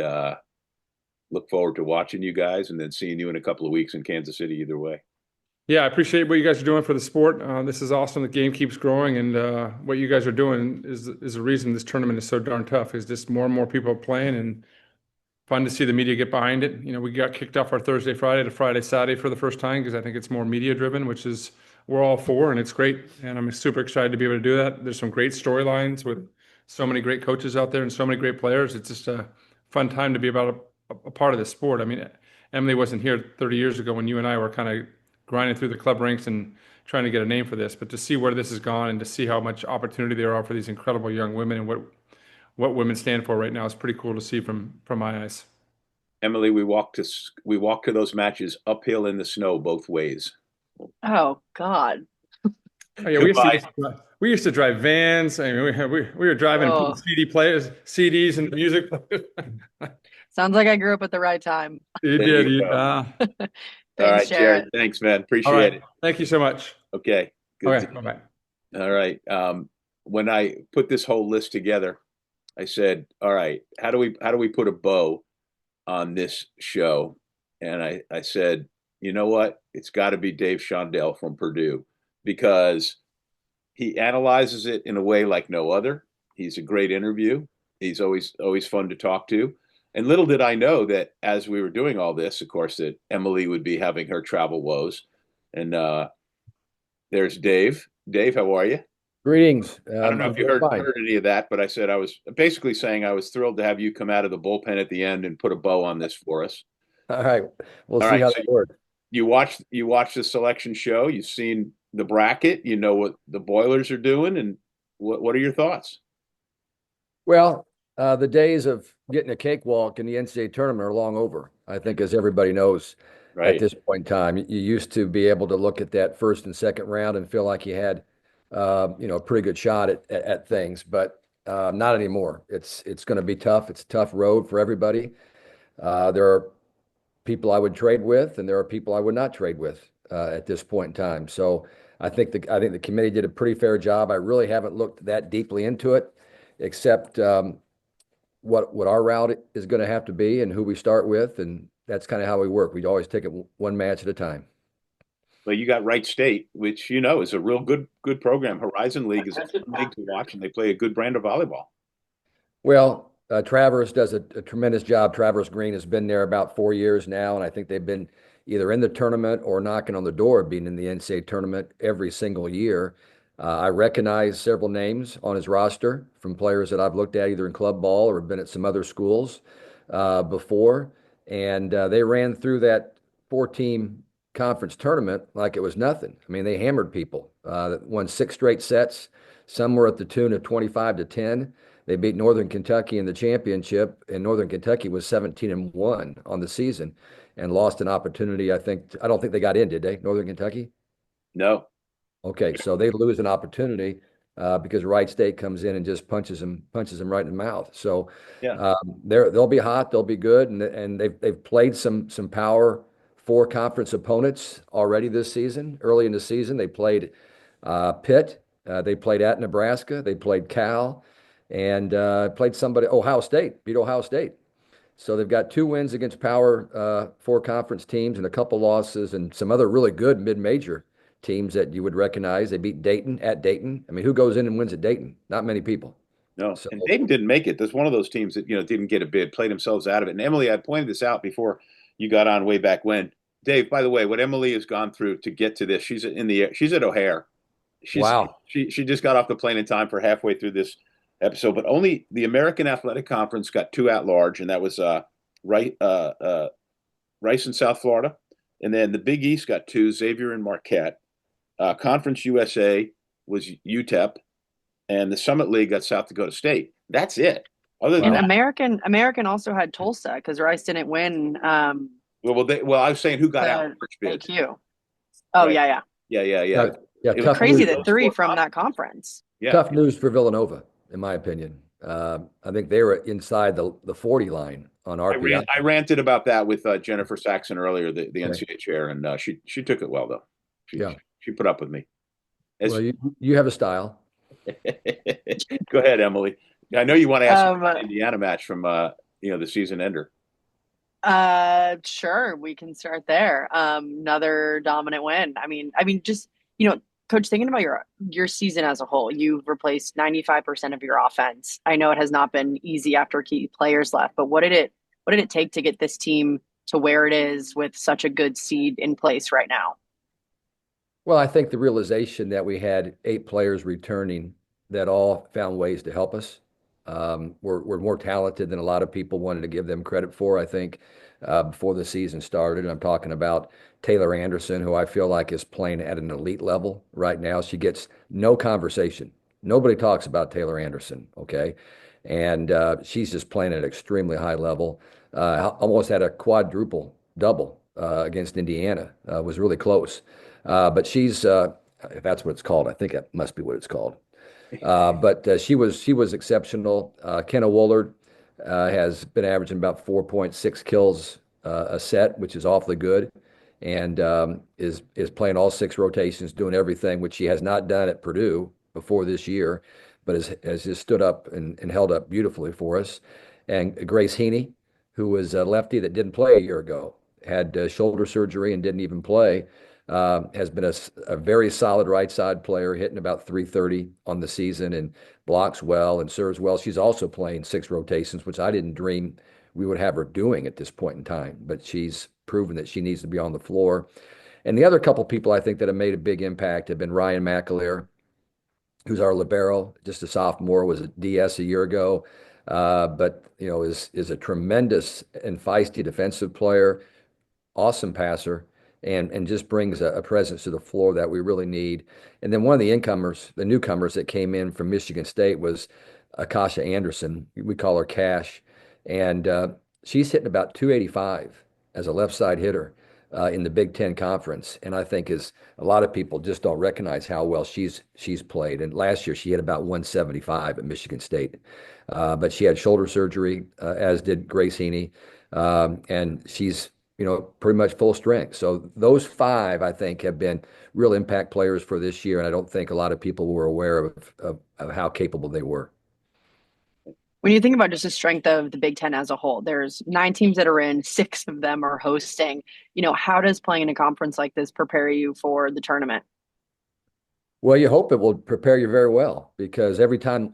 look forward to watching you guys and then seeing you in a couple of weeks in Kansas City either way. Yeah, I appreciate what you guys are doing for the sport. This is awesome. The game keeps growing, and what you guys are doing is the reason this tournament is so darn tough. Is just more and more people are playing, and fun to see the media get behind it. We got kicked off our Thursday, Friday to Friday, Saturday for the first time because I think it's more media driven, which is we're all for, and it's great. And I'm super excited to be able to do that. There's some great storylines with so many great coaches out there and so many great players. It's just a fun time to be about a part of the sport. I mean, Emily wasn't here 30 years ago when you and I were kind of grinding through the club ranks and trying to get a name for this, but to see where this has gone and to see how much opportunity there are for these incredible young women and what women stand for right now is pretty cool to see from my eyes. Emily, we walked to those matches uphill in the snow both ways. Oh God. Oh, yeah, we used to drive vans. I mean, we were driving CDs and music. Sounds like I grew up at the right time. You did. Thanks, all right, Jerritt. Thanks, man. Appreciate it. Thank you so much. Okay. Good. Okay. Bye-bye. All right. When I put this whole list together, I said, all right, how do we put a bow on this show? And I said, you know what? It's got to be Dave Shondell from Purdue because he analyzes it in a way like no other. He's a great interview. He's always fun to talk to. And little did I know that as we were doing all this, of course, that Emily would be having her travel woes. And there's Dave. Dave, how are you? Greetings. I don't know if you heard any of that, but I said I was basically saying I was thrilled to have you come out of the bullpen at the end and put a bow on this for us. All right. We'll see how that works. You watched the selection show. You've seen the bracket. You know what the Boilers are doing. And what are your thoughts? Well, the days of getting a cakewalk in the NCAA tournament are long over, I think, as everybody knows. at this point in time. You used to be able to look at that first and second round and feel like you had, a pretty good shot at things, but not anymore. It's going to be tough. It's a tough road for everybody. There are people I would trade with, and there are people I would not trade with at this point in time. So I think the committee did a pretty fair job. I really haven't looked that deeply into it, except what our route is going to have to be and who we start with, and that's kind of how we work. We always take it one match at a time. Well, you got Wright State, which is a real good program. Horizon League is a fun league to watch, and they play a good brand of volleyball. Well, Travers does a tremendous job. Travers Green has been there about 4 years now, and I think they've been either in the tournament or knocking on the door of being in the NCAA tournament every single year. I recognize several names on his roster from players that I've looked at either in club ball or been at some other schools before, and they ran through that 4-team conference tournament like it was nothing. I mean, they hammered people, won 6 straight sets. Some were at the tune of 25-10. They beat Northern Kentucky in the championship, and Northern Kentucky was 17-1 on the season and lost an opportunity. I don't think they got in, did they, Northern Kentucky? No. Okay, so they lose an opportunity because Wright State comes in and just punches them right in the mouth. So they'll be hot, they'll be good, and they've played some power 4 conference opponents already this season. Early in the season, they played Pitt, they played at Nebraska, they played Cal, and played Ohio State, beat Ohio State. So they've got 2 wins against power 4 conference teams and a couple losses and some other really good mid-major teams that you would recognize. They beat Dayton at Dayton. I mean, who goes in and wins at Dayton? Not many people. No, and Dayton didn't make it. That's one of those teams that, didn't get a bid, played themselves out of it. And Emily, I pointed this out before you got on way back when. Dave, by the way, what Emily has gone through to get to this, she's at O'Hare. Wow. She just got off the plane in time for halfway through this episode, but only the American Athletic Conference got 2 at-large, and that was Rice in South Florida. And then the Big East got 2, Xavier and Marquette. Conference USA was UTEP, and the Summit League got South Dakota State. That's it. Other than that, American also had Tulsa because Rice didn't win. I was saying who got out first bid. AQ. Oh, right. Yeah. Yeah, it was crazy that 3 from that conference. Yeah. Tough news for Villanova, in my opinion. I think they were inside the 40 line on RPI. I ranted about that with Jennifer Saxon earlier, the NCAA chair, and she took it well, though. She put up with me. Well, you have a style. Go ahead, Emily. I know you want to ask about the Indiana match from the season ender. Sure, we can start there. Another dominant win. I mean, just Coach, thinking about your season as a whole, you've replaced 95% of your offense. I know it has not been easy after key players left, but what did it take to get this team to where it is with such a good seed in place right now? Well, I think the realization that we had 8 players returning that all found ways to help us. We're more talented than a lot of people wanted to give them credit for, I think, before the season started. And I'm talking about Taylor Anderson, who I feel like is playing at an elite level right now. She gets no conversation. Nobody talks about Taylor Anderson, okay? And she's just playing at an extremely high level. Almost had a quadruple double against Indiana. Was really close. But she's, if that's what it's called, I think that must be what it's called. But she was exceptional. Kenna Woolard has been averaging about 4.6 kills a set, which is awfully good, and is playing all 6 rotations, doing everything, which she has not done at Purdue before this year, but has just stood up and held up beautifully for us. And Grace Heaney, who was a lefty that didn't play a year ago, had shoulder surgery and didn't even play. Has been a very solid right side player, hitting about 330 on the season and blocks well and serves well. She's also playing 6 rotations, which I didn't dream we would have her doing at this point in time, but she's proven that she needs to be on the floor. And the other couple people I think that have made a big impact have been Ryan McAleer, who's our libero, just a sophomore, was a DS a year ago, but is a tremendous and feisty defensive player, awesome passer. And just brings a presence to the floor that we really need. And then one of the newcomers that came in from Michigan State was Akasha Anderson. We call her Cash. And she's hitting about 285 as a left side hitter. in the Big Ten Conference, and I think is a lot of people just don't recognize how well she's played. And last year she had about 175 at Michigan State, but she had shoulder surgery, as did Grace Heaney, and she's pretty much full strength. So those five, I think, have been real impact players for this year, and I don't think a lot of people were aware of how capable they were. When you think about just the strength of the Big Ten as a whole, there's 9 teams that are in, 6 of them are hosting. How does playing in a conference like this prepare you for the tournament? Well, you hope it will prepare you very well, because every time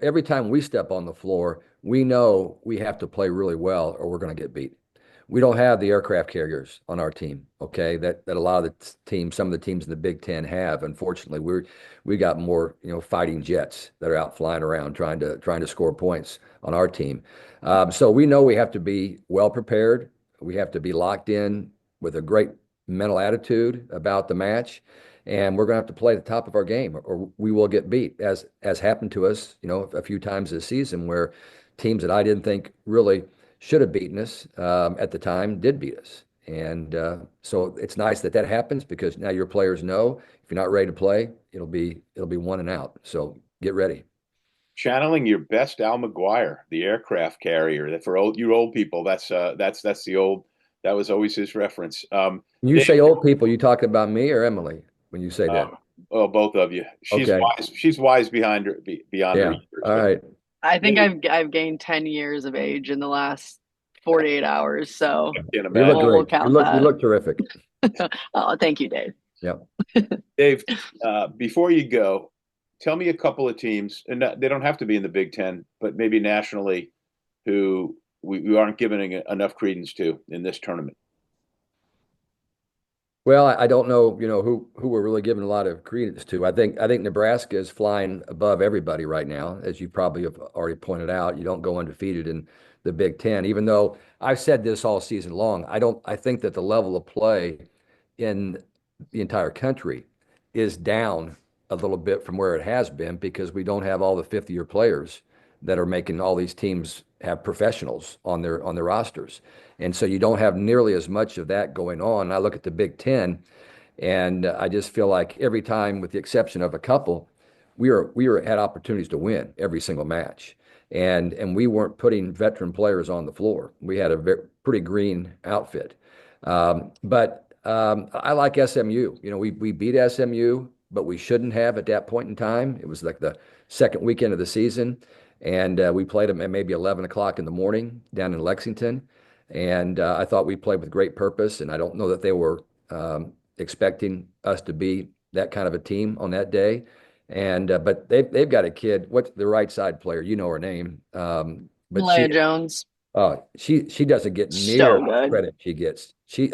we step on the floor, we know we have to play really well or we're going to get beat. We don't have the aircraft carriers on our team, okay, that a lot of the teams, some of the teams in the Big Ten have. Unfortunately, we got more, fighting jets that are out flying around trying to score points on our team. So we know we have to be well prepared. We have to be locked in with a great mental attitude about the match, and we're going to have to play at the top of our game, or we will get beat, as happened to us, a few times this season, where teams that I didn't think really should have beaten us at the time did beat us. And so it's nice that happens, because now your players know if you're not ready to play, it'll be 1 and out. So get ready. Channeling your best Al McGuire, the aircraft carrier. That for you old people, that was always his reference. When you say old people, you talking about me or Emily when you say that? Oh, both of you. She's okay. wise. She's wise beyond her years. All right. I think I've gained 10 years of age in the last 48 hours. So you look great. We'll count that. You look terrific. Oh, thank you, Dave. Yep. Dave, before you go, tell me a couple of teams, and they don't have to be in the Big Ten, but maybe nationally, who we aren't giving enough credence to in this tournament. Well, I don't know, who we're really giving a lot of credence to. I think Nebraska is flying above everybody right now, as you probably have already pointed out. You don't go undefeated in the Big Ten, even though I've said this all season long. I think that the level of play in the entire country is down a little bit from where it has been, because we don't have all the fifth-year players that are making all these teams have professionals on their rosters. And so you don't have nearly as much of that going on. I look at the Big Ten, and I just feel like every time, with the exception of a couple, we had opportunities to win every single match. And we weren't putting veteran players on the floor. We had a pretty green outfit. But I like SMU. We beat SMU, but we shouldn't have at that point in time. It was like the second weekend of the season. And we played them at maybe 11 o'clock in the morning down in Lexington. And I thought we played with great purpose. And I don't know that they were expecting us to be that kind of a team on that day. And but they've got a kid. What's the right side player? You know her name. But Malaya Jones. She doesn't get near the credit she gets. She's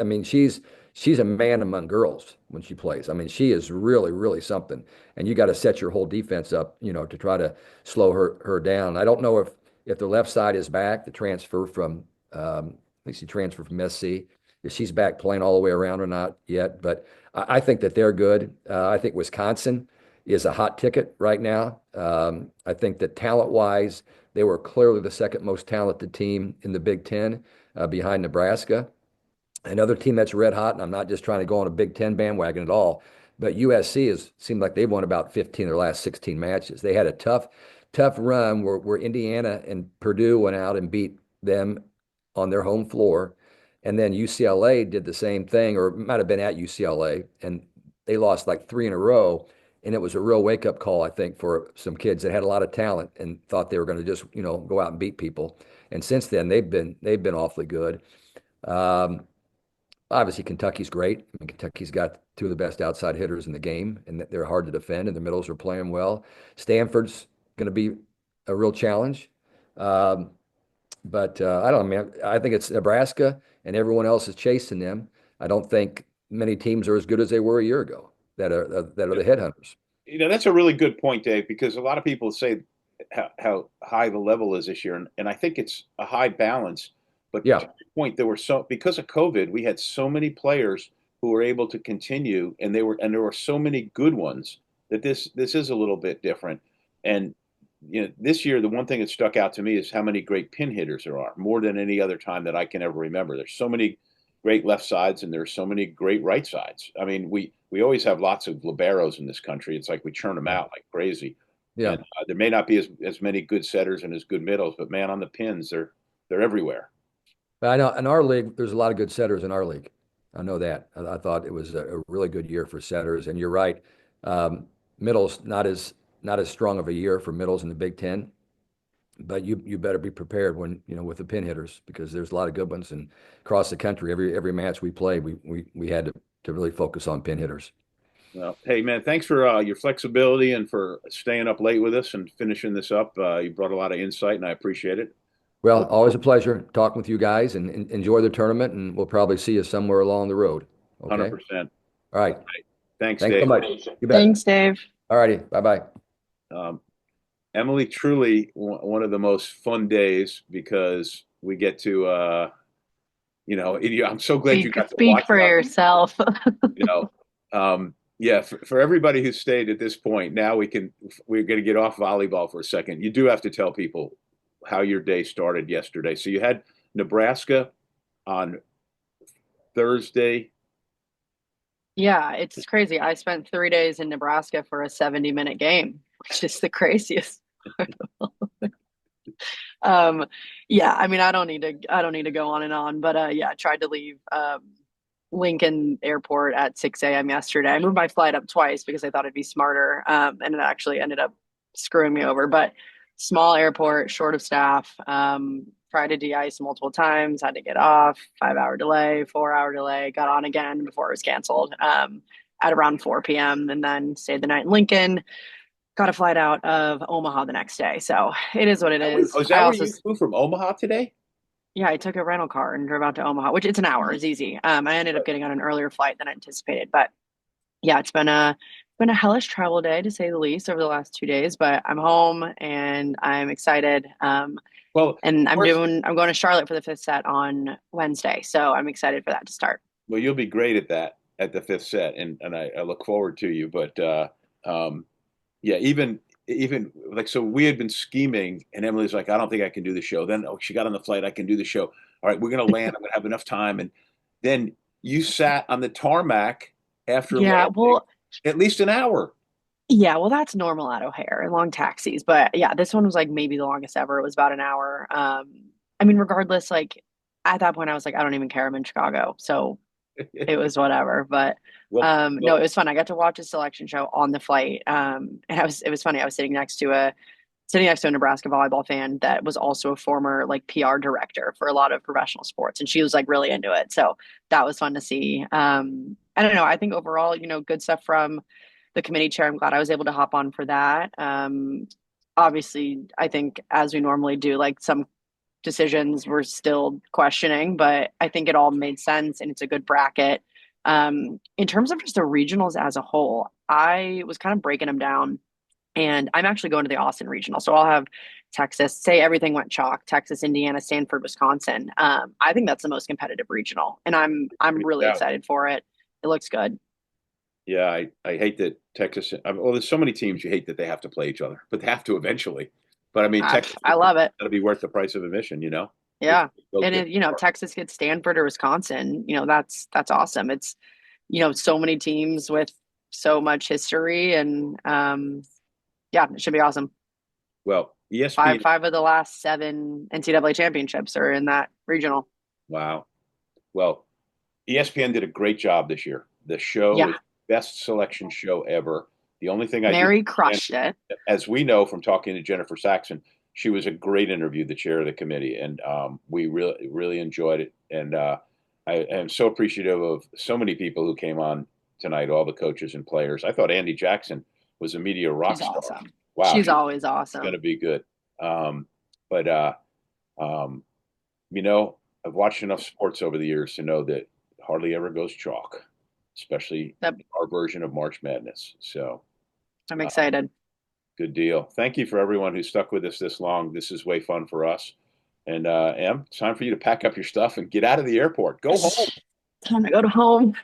a man among girls when she plays. I mean, she is really, really something. And you got to set your whole defense up, to try to slow her down. I don't know if the left side is back, the transfer from, I think she transferred from SC, if she's back playing all the way around or not yet. But I think that they're good. I think Wisconsin is a hot ticket right now. I think that talent-wise, they were clearly the second most talented team in the Big Ten, behind Nebraska. Another team that's red hot, and I'm not just trying to go on a Big Ten bandwagon at all, but USC seemed like they've won about 15 of their last 16 matches. They had a tough run where Indiana and Purdue went out and beat them on their home floor. And then UCLA did the same thing, or it might have been at UCLA, and they lost like 3 in a row. And it was a real wake-up call, I think, for some kids that had a lot of talent and thought they were going to just, go out and beat people. And since then, they've been awfully good. Obviously, Kentucky's great. I mean, Kentucky's got 2 of the best outside hitters in the game, and they're hard to defend, and the middles are playing well. Stanford's going to be a real challenge. But I don't know, man. I think it's Nebraska, and everyone else is chasing them. I don't think many teams are as good as they were a year ago that are the headhunters. That's a really good point, Dave, because a lot of people say how high the level is this year, and I think it's a high balance. But to your point, because of COVID, we had so many players who were able to continue, and there were so many good ones that this is a little bit different. And this year, the one thing that stuck out to me is how many great pin hitters there are, more than any other time that I can ever remember. There's so many great left sides and there's so many great right sides. I mean, we always have lots of liberos in this country. It's like we churn them out like crazy. Yeah. And, there may not be as many good setters and as good middles, but man, on the pins, they're everywhere. But I know in our league, there's a lot of good setters in our league. I know that. I thought it was a really good year for setters, and you're right. Middles not as strong of a year for middles in the Big Ten, but you better be prepared when with the pin hitters, because there's a lot of good ones, and across the country, every match we played, we had to really focus on pin hitters. Well, hey man, thanks for your flexibility and for staying up late with us and finishing this up. You brought a lot of insight, and I appreciate it. Well, always a pleasure talking with you guys, and enjoy the tournament, and we'll probably see you somewhere along the road. Okay? 100%. All right. Thanks Dave. so much. You bet. Thanks, Dave. All righty. Bye-bye. Emily, truly one of the most fun days, because we get to, I'm so glad you got to speak watch for yourself. Yeah, for everybody who stayed at this point, now we're going to get off volleyball for a second. You do have to tell people how your day started yesterday. So you had Nebraska on Thursday. Yeah, it's crazy. I spent 3 days in Nebraska for a 70-minute game, which is the craziest. Yeah, I mean, I don't need to go on and on, but yeah, I tried to leave Lincoln Airport at 6 a.m. yesterday. I moved my flight up twice because I thought it'd be smarter, and it actually ended up screwing me over. But small airport, short of staff, tried to de-ice multiple times, had to get off, 5-hour delay, 4-hour delay, got on again before it was canceled at around 4 p.m. and then stayed the night in Lincoln. Got a flight out of Omaha the next day. So it is what it is. Oh, is that where you flew from, Omaha today? Yeah, I took a rental car and drove out to Omaha, which it's an hour. It's easy. I ended up getting on an earlier flight than I anticipated. But yeah, it's been a hellish travel day, to say the least, over the last 2 days. But I'm home and I'm excited. And I'm going to Charlotte for the fifth set on Wednesday. So I'm excited for that to start. Well, you'll be great at the fifth set, and I look forward to you. But yeah, even like, so we had been scheming, and Emily's like, I don't think I can do the show. Then, she got on the flight. I can do the show. All right, we're going to land. I'm going to have enough time. And then you sat on the tarmac after at least an hour. Yeah, well, that's normal at O'Hare and long taxis. But yeah, this one was like maybe the longest ever. It was about an hour. I mean, regardless, like at that point, I was like, I don't even care. I'm in Chicago. So it was whatever. But no, it was fun. I got to watch a selection show on the flight. And it was funny. I was sitting next to a Nebraska volleyball fan that was also a former like PR director for a lot of professional sports. And she was like really into it. So that was fun to see. I don't know. I think overall, good stuff from the committee chair. I'm glad I was able to hop on for that. Obviously, I think as we normally do, like some decisions we're still questioning, but I think it all made sense and it's a good bracket. In terms of just the regionals as a whole, I was kind of breaking them down, and I'm actually going to the Austin regional. So I'll have Texas, say everything went chalk, Texas, Indiana, Stanford, Wisconsin. I think that's the most competitive regional, and I'm really excited for it. It looks good. Yeah, I hate that Texas. Well, there's so many teams you hate that they have to play each other, but they have to eventually. But I mean, Texas, I love it. That'll be worth the price of admission, Yeah, and Texas gets Stanford or Wisconsin. That's awesome. It's so many teams with so much history, and yeah, it should be awesome. Well, ESPN, five of the last 7 NCAA championships are in that regional. Wow. Well, ESPN did a great job this year. The show was best selection show ever. The only thing Mary crushed it. As we know from talking to Jennifer Saxon, she was a great interview, the chair of the committee, and we really, really enjoyed it. And I am so appreciative of so many people who came on tonight, all the coaches and players. I thought Andi Jackson was a media rock star. Awesome. Wow, she's always awesome. Going to be good. I've watched enough sports over the years to know that hardly ever goes chalk, especially our version of March Madness. So I'm excited. Good deal. Thank you for everyone who stuck with us this long. This is way fun for us. And Em, it's time for you to pack up your stuff and get out of the airport. Go home. Time to go to home.